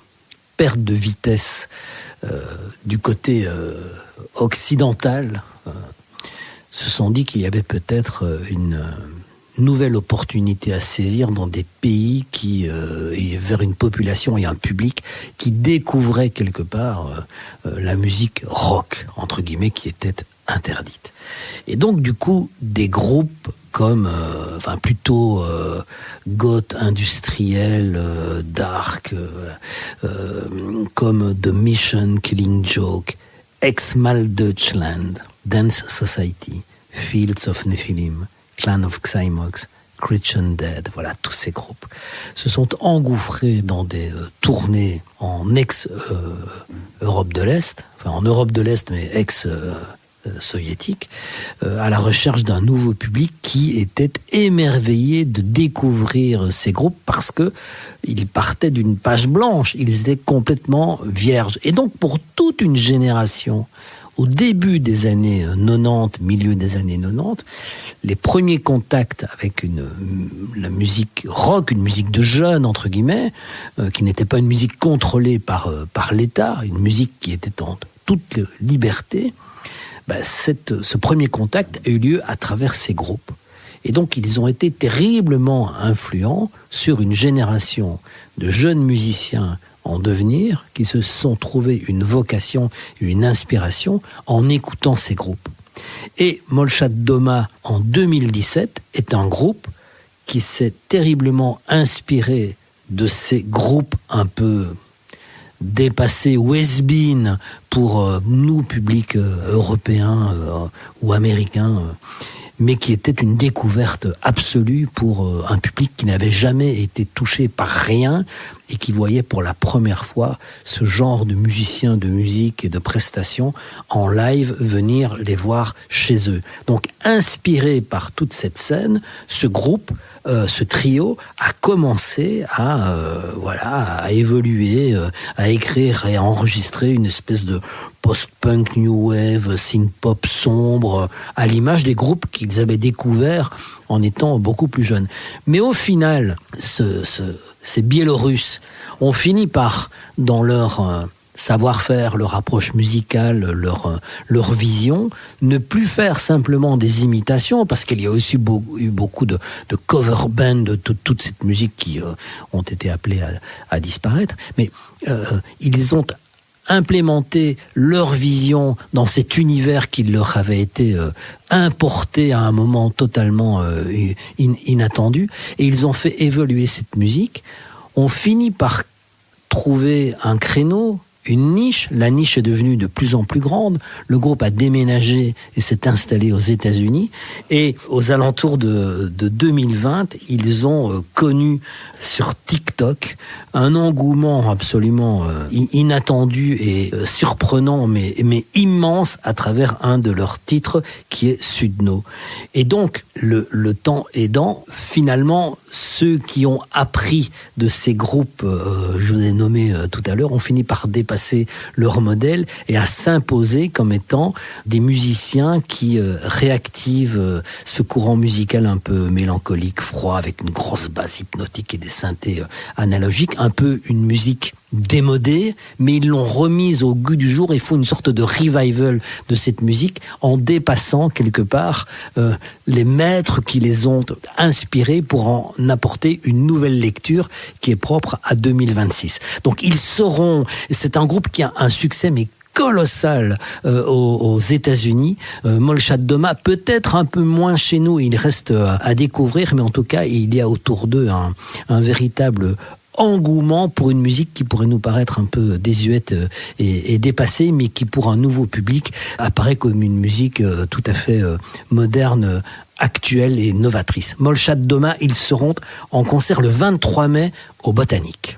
perte de vitesse du côté occidental se sont dit qu'il y avait peut-être une nouvelle opportunité à saisir dans des pays qui vers une population et un public qui découvrait quelque part la musique rock, entre guillemets, qui était interdite. Et donc, du coup, des groupes comme, plutôt goth industriel, dark, comme The Mission, Killing Joke, Ex-Mal Deutschland, Dance Society, Fields of Nephilim, Clan of Xymox, Christian Dead, voilà, tous ces groupes se sont engouffrés dans des tournées en ex-Europe de l'Est, en Europe de l'Est, mais ex-soviétique, à la recherche d'un nouveau public qui était émerveillé de découvrir ces groupes parce que ils partaient d'une page blanche, ils étaient complètement vierges. Et donc, pour toute une génération, au début des années 90, milieu des années 90, les premiers contacts avec la musique rock, une musique de jeunes, entre guillemets, qui n'était pas une musique contrôlée par l'État, une musique qui était en toute liberté, ce premier contact a eu lieu à travers ces groupes. Et donc, ils ont été terriblement influents sur une génération de jeunes musiciens en devenir, qui se sont trouvés une vocation, une inspiration en écoutant ces groupes. Et Molchat Doma, en 2017, est un groupe qui s'est terriblement inspiré de ces groupes un peu dépassés ou has-been pour nous, publics européens ou américains, mais qui était une découverte absolue pour un public qui n'avait jamais été touché par rien et qui voyait pour la première fois ce genre de musiciens de musique et de prestations en live venir les voir chez eux. Donc, inspiré par toute cette scène, ce groupe, ce trio a commencé à évoluer, à écrire et à enregistrer une espèce de post-punk, new wave, synth-pop sombre, à l'image des groupes qu'ils avaient découverts en étant beaucoup plus jeunes. Mais au final, ces Biélorusses ont fini par, dans leur savoir-faire, leur approche musicale, leur vision, ne plus faire simplement des imitations, parce qu'il y a aussi eu beaucoup de cover bands de toute cette musique qui ont été appelées à disparaître, mais ils ont implémenté leur vision dans cet univers qui leur avait été importé à un moment totalement inattendu, et ils ont fait évoluer cette musique. On finit par trouver un créneau, une niche. La niche est devenue de plus en plus grande. Le groupe a déménagé et s'est installé aux États-Unis. Et aux alentours de 2020, ils ont connu sur TikTok un engouement absolument inattendu et surprenant, mais immense, à travers un de leurs titres qui est Sudno. Et donc, le temps aidant, finalement, ceux qui ont appris de ces groupes, je vous ai nommé tout à l'heure, ont fini par dépasser leur modèle et à s'imposer comme étant des musiciens qui réactivent ce courant musical un peu mélancolique, froid, avec une grosse basse hypnotique et des synthés analogiques, un peu une musique démodée, mais ils l'ont remise au goût du jour et font une sorte de revival de cette musique en dépassant quelque part les maîtres qui les ont inspirés pour en apporter une nouvelle lecture qui est propre à 2026. Donc ils seront, c'est un groupe qui a un succès mais colossal aux États-Unis. Molchat Doma, peut-être un peu moins chez nous, il reste à découvrir, mais en tout cas, il y a autour d'eux un véritable engouement pour une musique qui pourrait nous paraître un peu désuète et dépassée, mais qui pour un nouveau public apparaît comme une musique tout à fait moderne, actuelle et novatrice. Molchat Doma, ils seront en concert le 23 mai au Botanique.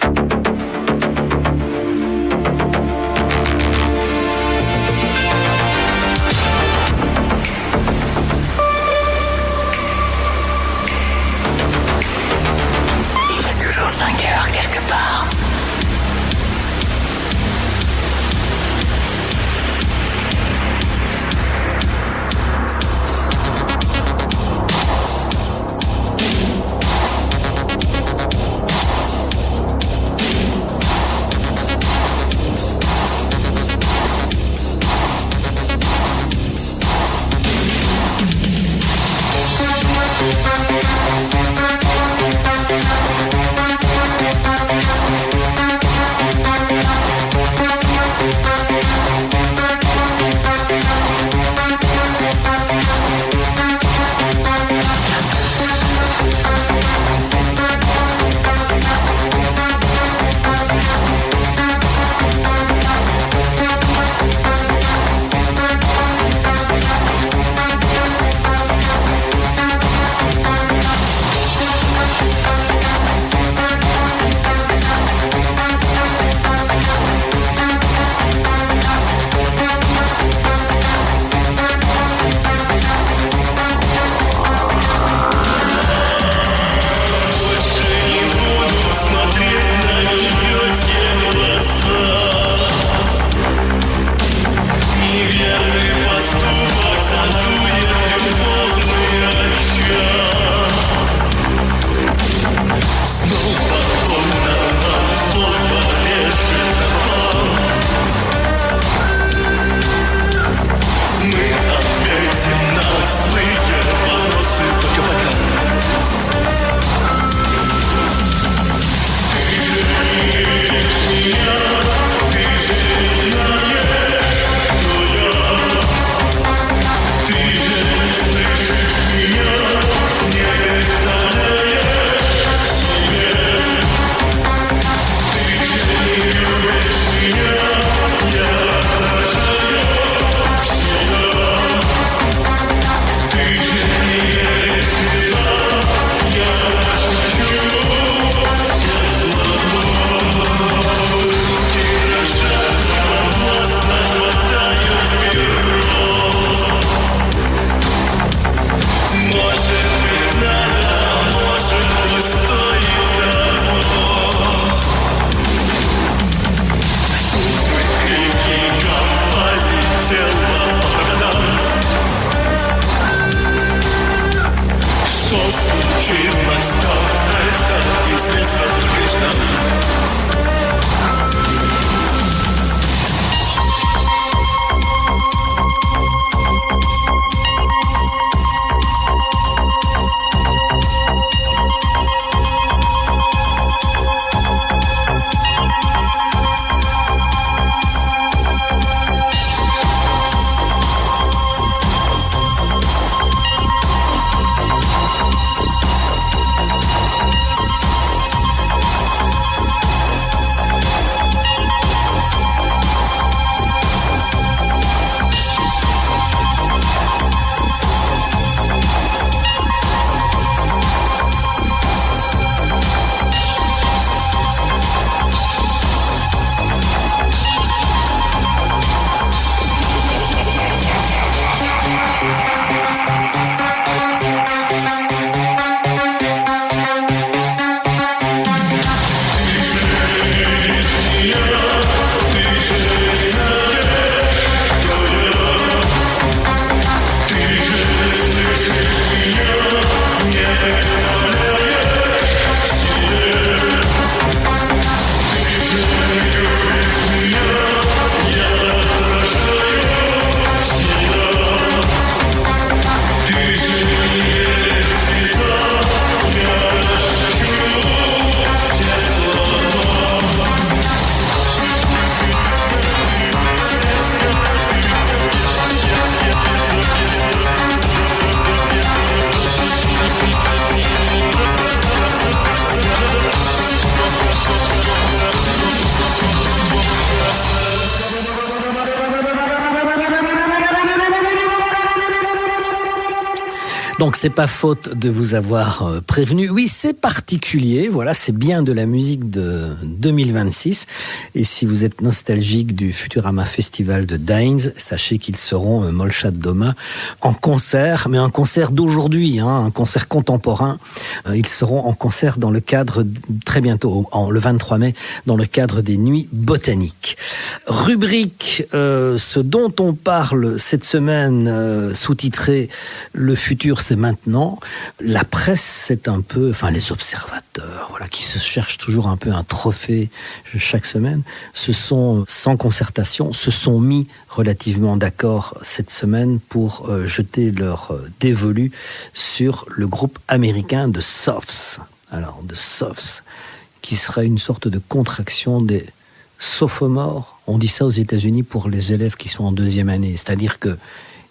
Donc c'est pas faute de vous avoir prévenu. Oui, c'est particulier, voilà, c'est bien de la musique de 2026. Et si vous êtes nostalgique du Futurama Festival de Daines, sachez qu'ils seront Molchat Doma en concert, mais un concert d'aujourd'hui, un concert contemporain. Ils seront en concert dans le cadre, très bientôt, le 23 mai, dans le cadre des Nuits Botaniques. Rubrique, ce dont on parle cette semaine, sous-titré « Le futur, c'est maintenant ». La presse, c'est un peu, enfin les observateurs, voilà, qui se cherchent toujours un peu un trophée chaque semaine, se sont, sans concertation, se sont mis relativement d'accord cette semaine pour jeter leur dévolu sur le groupe américain de Sophs. Alors, de Sophs, qui serait une sorte de contraction des sophomores. On dit ça aux États-Unis pour les élèves qui sont en deuxième année, c'est-à-dire que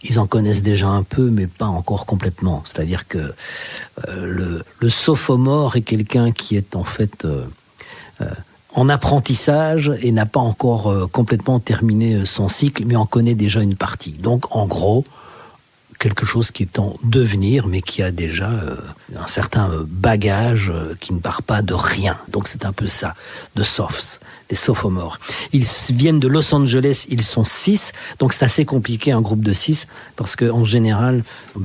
ils en connaissent déjà un peu, mais pas encore complètement. C'est-à-dire que le sophomore est quelqu'un qui est en fait en apprentissage et n'a pas encore complètement terminé son cycle, mais en connaît déjà une partie. Donc, en gros, quelque chose qui est en devenir, mais qui a déjà un certain bagage qui ne part pas de rien. Donc c'est un peu ça, de Sophs, les sophomores. Ils viennent de Los Angeles, ils sont 6, donc c'est assez compliqué un groupe de 6, parce qu'en général,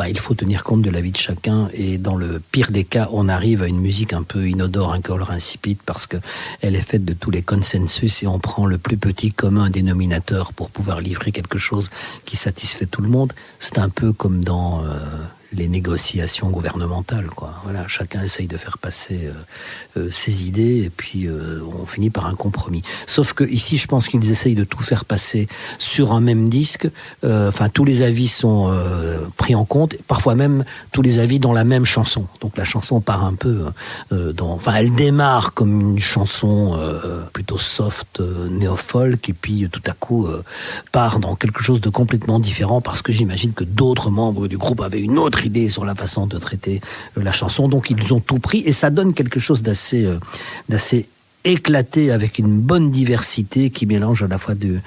il faut tenir compte de la vie de chacun, et dans le pire des cas, on arrive à une musique un peu inodore, incolore, insipide, parce qu'elle est faite de tous les consensus, et on prend le plus petit commun dénominateur pour pouvoir livrer quelque chose qui satisfait tout le monde. C'est un peu comme dans les négociations gouvernementales, quoi. Voilà, chacun essaye de faire passer ses idées et puis on finit par un compromis. Sauf que ici, je pense qu'ils essayent de tout faire passer sur un même disque. Enfin, tous les avis sont pris en compte. Parfois même tous les avis dans la même chanson. Donc la chanson part un peu elle démarre comme une chanson plutôt soft, néo-folk, et puis tout à coup part dans quelque chose de complètement différent, parce que j'imagine que d'autres membres du groupe avaient une autre idée sur la façon de traiter la chanson, donc ils ont tout pris et ça donne quelque chose d'assez éclaté, avec une bonne diversité qui mélange à la fois du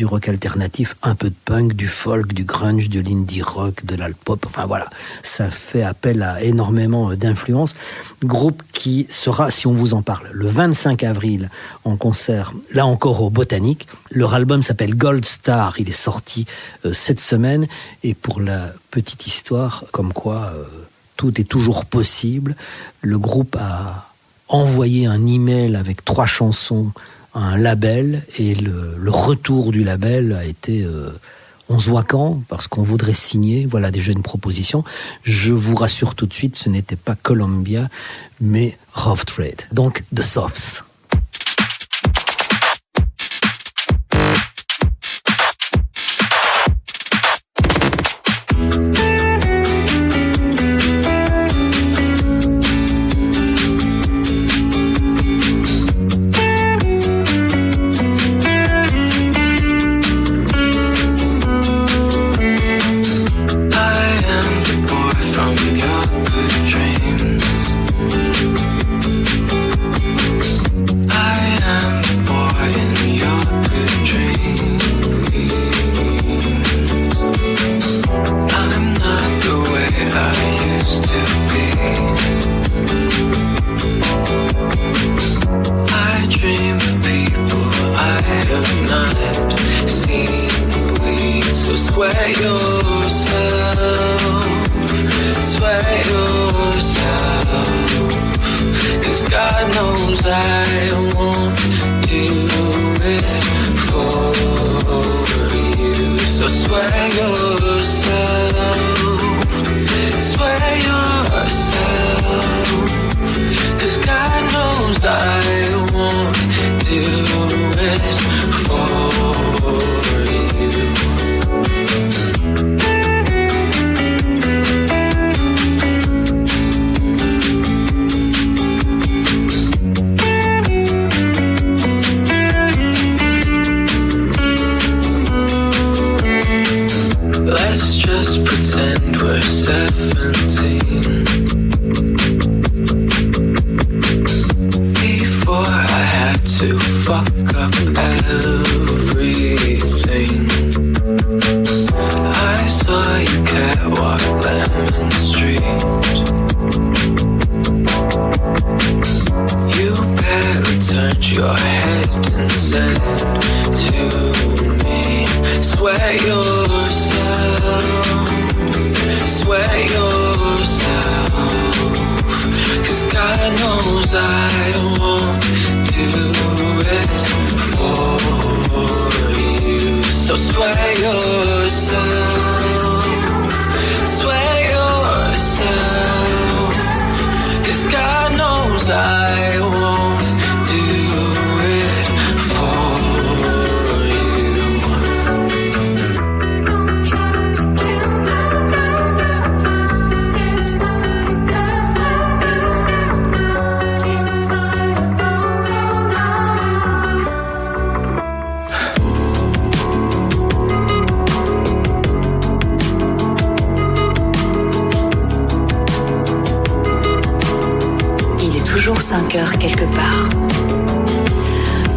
rock alternatif, un peu de punk, du folk, du grunge, de l'indie rock, de l'alt-pop, enfin voilà, ça fait appel à énormément d'influences. Groupe qui sera, si on vous en parle, le 25 avril en concert, là encore au Botanique. Leur album s'appelle Gold Star, il est sorti cette semaine, et pour la petite histoire, comme quoi tout est toujours possible, le groupe a envoyé un email avec 3 chansons à un label, et le retour du label a été on se voit quand, parce qu'on voudrait signer. Voilà déjà une proposition. Je vous rassure tout de suite, ce n'était pas Columbia, mais Rough Trade. Donc The Sophs. To fuck up everything. I saw you catwalk Lemon Street. You barely turned your head and said to me, swear yourself, swear yourself, 'cause God knows I won't do it for you. So swear yourself, swear yourself, 'cause God knows I won't do it for you. Il est toujours 5 heures quelque part.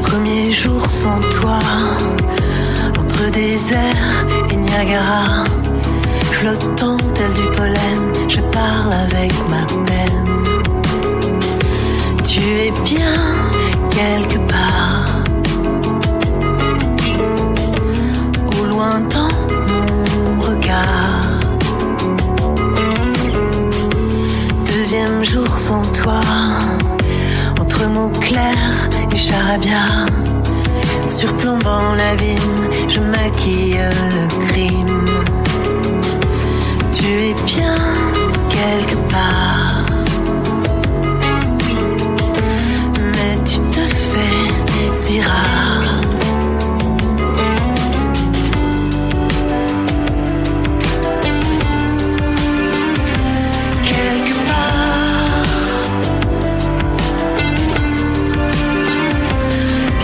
Premier jour sans toi, entre désert et Niagara, flottant tel du pollen, je parle avec ma peine. Tu es bien quelque part, au loin dans mon regard. Deuxième jour sans toi, entre mots clairs et charabia, surplombant l'abîme, je maquille le crime. Tu es bien quelque part, mais tu te fais si rare. Quelque part,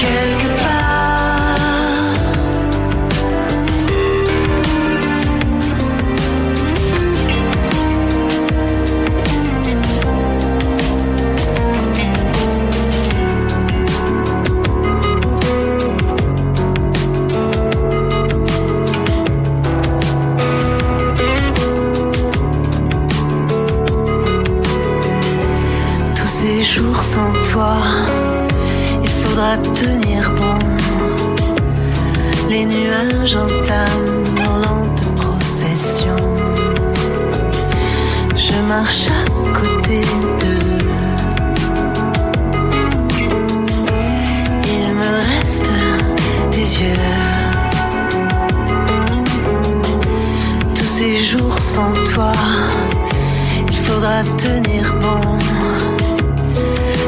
quelque part, tous ces jours sans toi, il faudra tenir bon. Les nuages entament leur lente procession. Je marche à côté d'eux. Il me reste des yeux. Tous ces jours sans toi, il faudra tenir bon.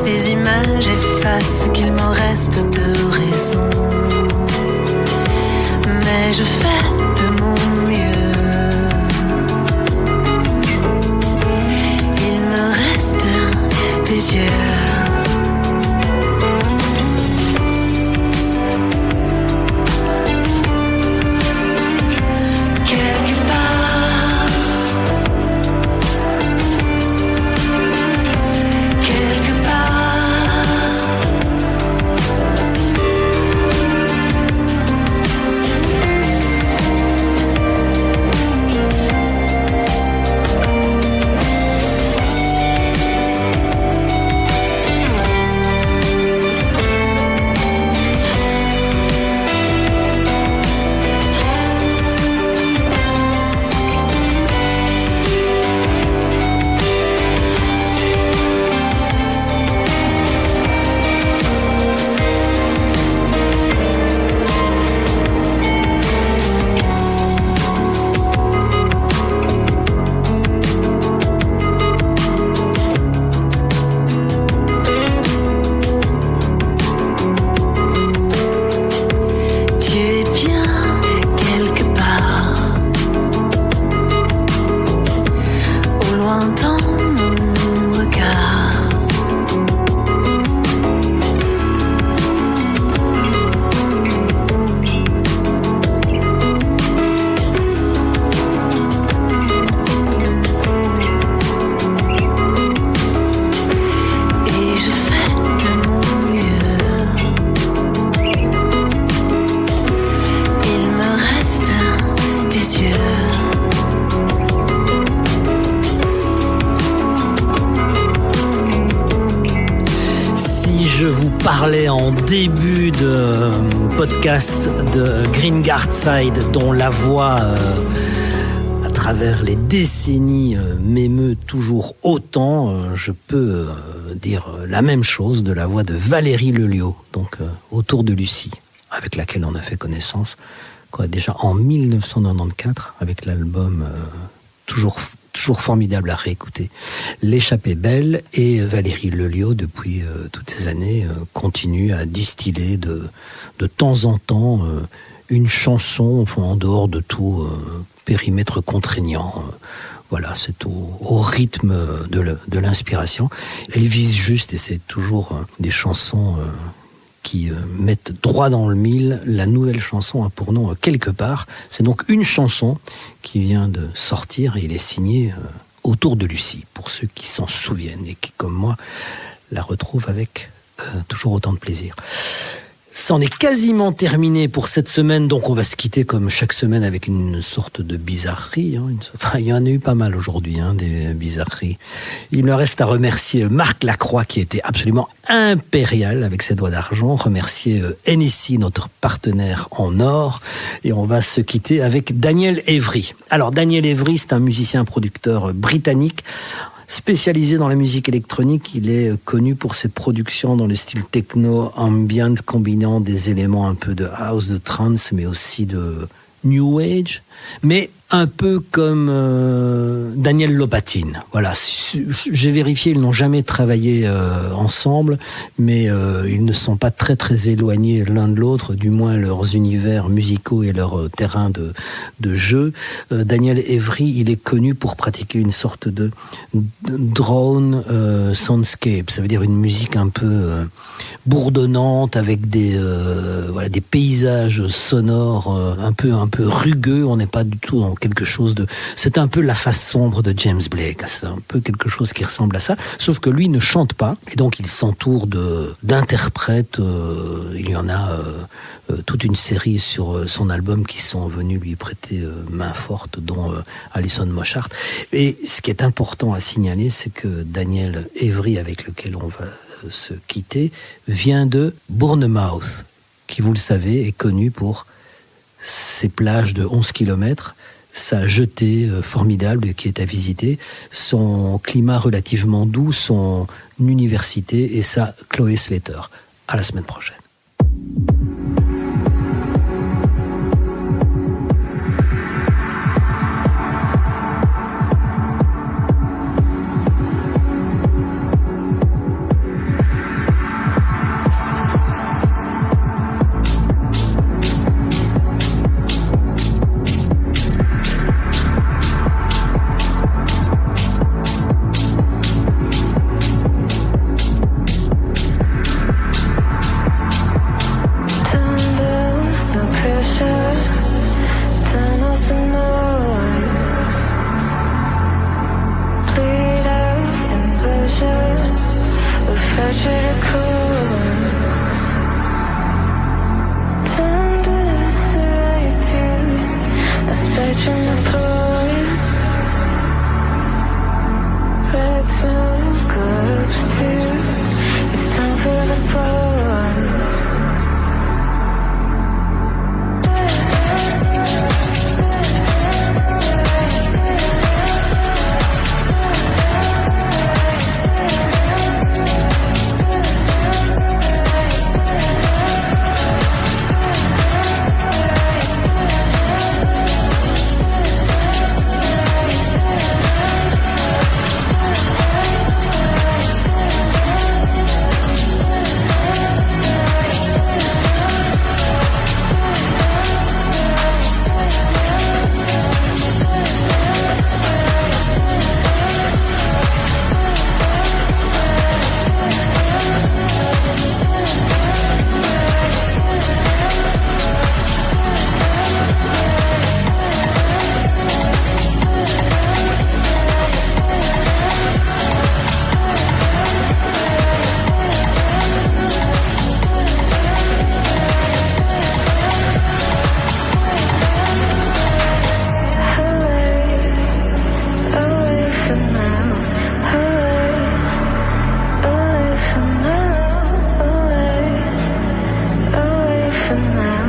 Les images effacent ce qu'il me reste de raison. Mais je fais de mon mieux. Il me reste des yeux. Quelque part, début de podcast de Green Guard Side, dont la voix, à travers les décennies, m'émeut toujours autant. Je peux dire la même chose de la voix de Valérie Lelio, donc Autour de Lucie, avec laquelle on a fait connaissance déjà en 1994, avec l'album toujours formidable à réécouter, L'échappée belle. Et Valérie Lelio, depuis toutes ces années, continue à distiller de temps en temps une chanson, enfin, en dehors de tout périmètre contraignant. Voilà, c'est au rythme de l'inspiration. Elle vise juste, et c'est toujours des chansons qui mettent droit dans le mille. La nouvelle chanson a pour nom Quelque part. C'est donc une chanson qui vient de sortir et il est signé Autour de Lucie, pour ceux qui s'en souviennent et qui, comme moi, la retrouvent avec toujours autant de plaisir. C'en est quasiment terminé pour cette semaine, donc on va se quitter comme chaque semaine avec une sorte de bizarrerie. Enfin, il y en a eu pas mal aujourd'hui, des bizarreries. Il me reste à remercier Marc Lacroix, qui était absolument impérial avec ses doigts d'argent, remercier NSI, notre partenaire en or, et on va se quitter avec Daniel Evry. Alors, Daniel Evry, c'est un musicien-producteur britannique, spécialisé dans la musique électronique. Il est connu pour ses productions dans le style techno, ambient, combinant des éléments un peu de house, de trance, mais aussi de new age, mais un peu comme Daniel Lopatine. Voilà, j'ai vérifié, ils n'ont jamais travaillé ensemble, mais ils ne sont pas très très éloignés l'un de l'autre, du moins leurs univers musicaux et leur terrain de jeu. Daniel Evry, il est connu pour pratiquer une sorte de drone soundscape, ça veut dire une musique un peu bourdonnante avec des paysages sonores un peu rugueux. On n'est pas du tout dans quelque chose de... C'est un peu la face sombre de James Blake. C'est un peu quelque chose qui ressemble à ça. Sauf que lui ne chante pas. Et donc, il s'entoure d'interprètes. Il y en a toute une série sur son album qui sont venus lui prêter main forte, dont Alison Mosshart. Et ce qui est important à signaler, c'est que Daniel Evry, avec lequel on va se quitter, vient de Bournemouth, qui, vous le savez, est connu pour ses plages de 11 km, sa jetée formidable qui est à visiter, son climat relativement doux, son université et sa Chloé Slater. À la semaine prochaine. for now.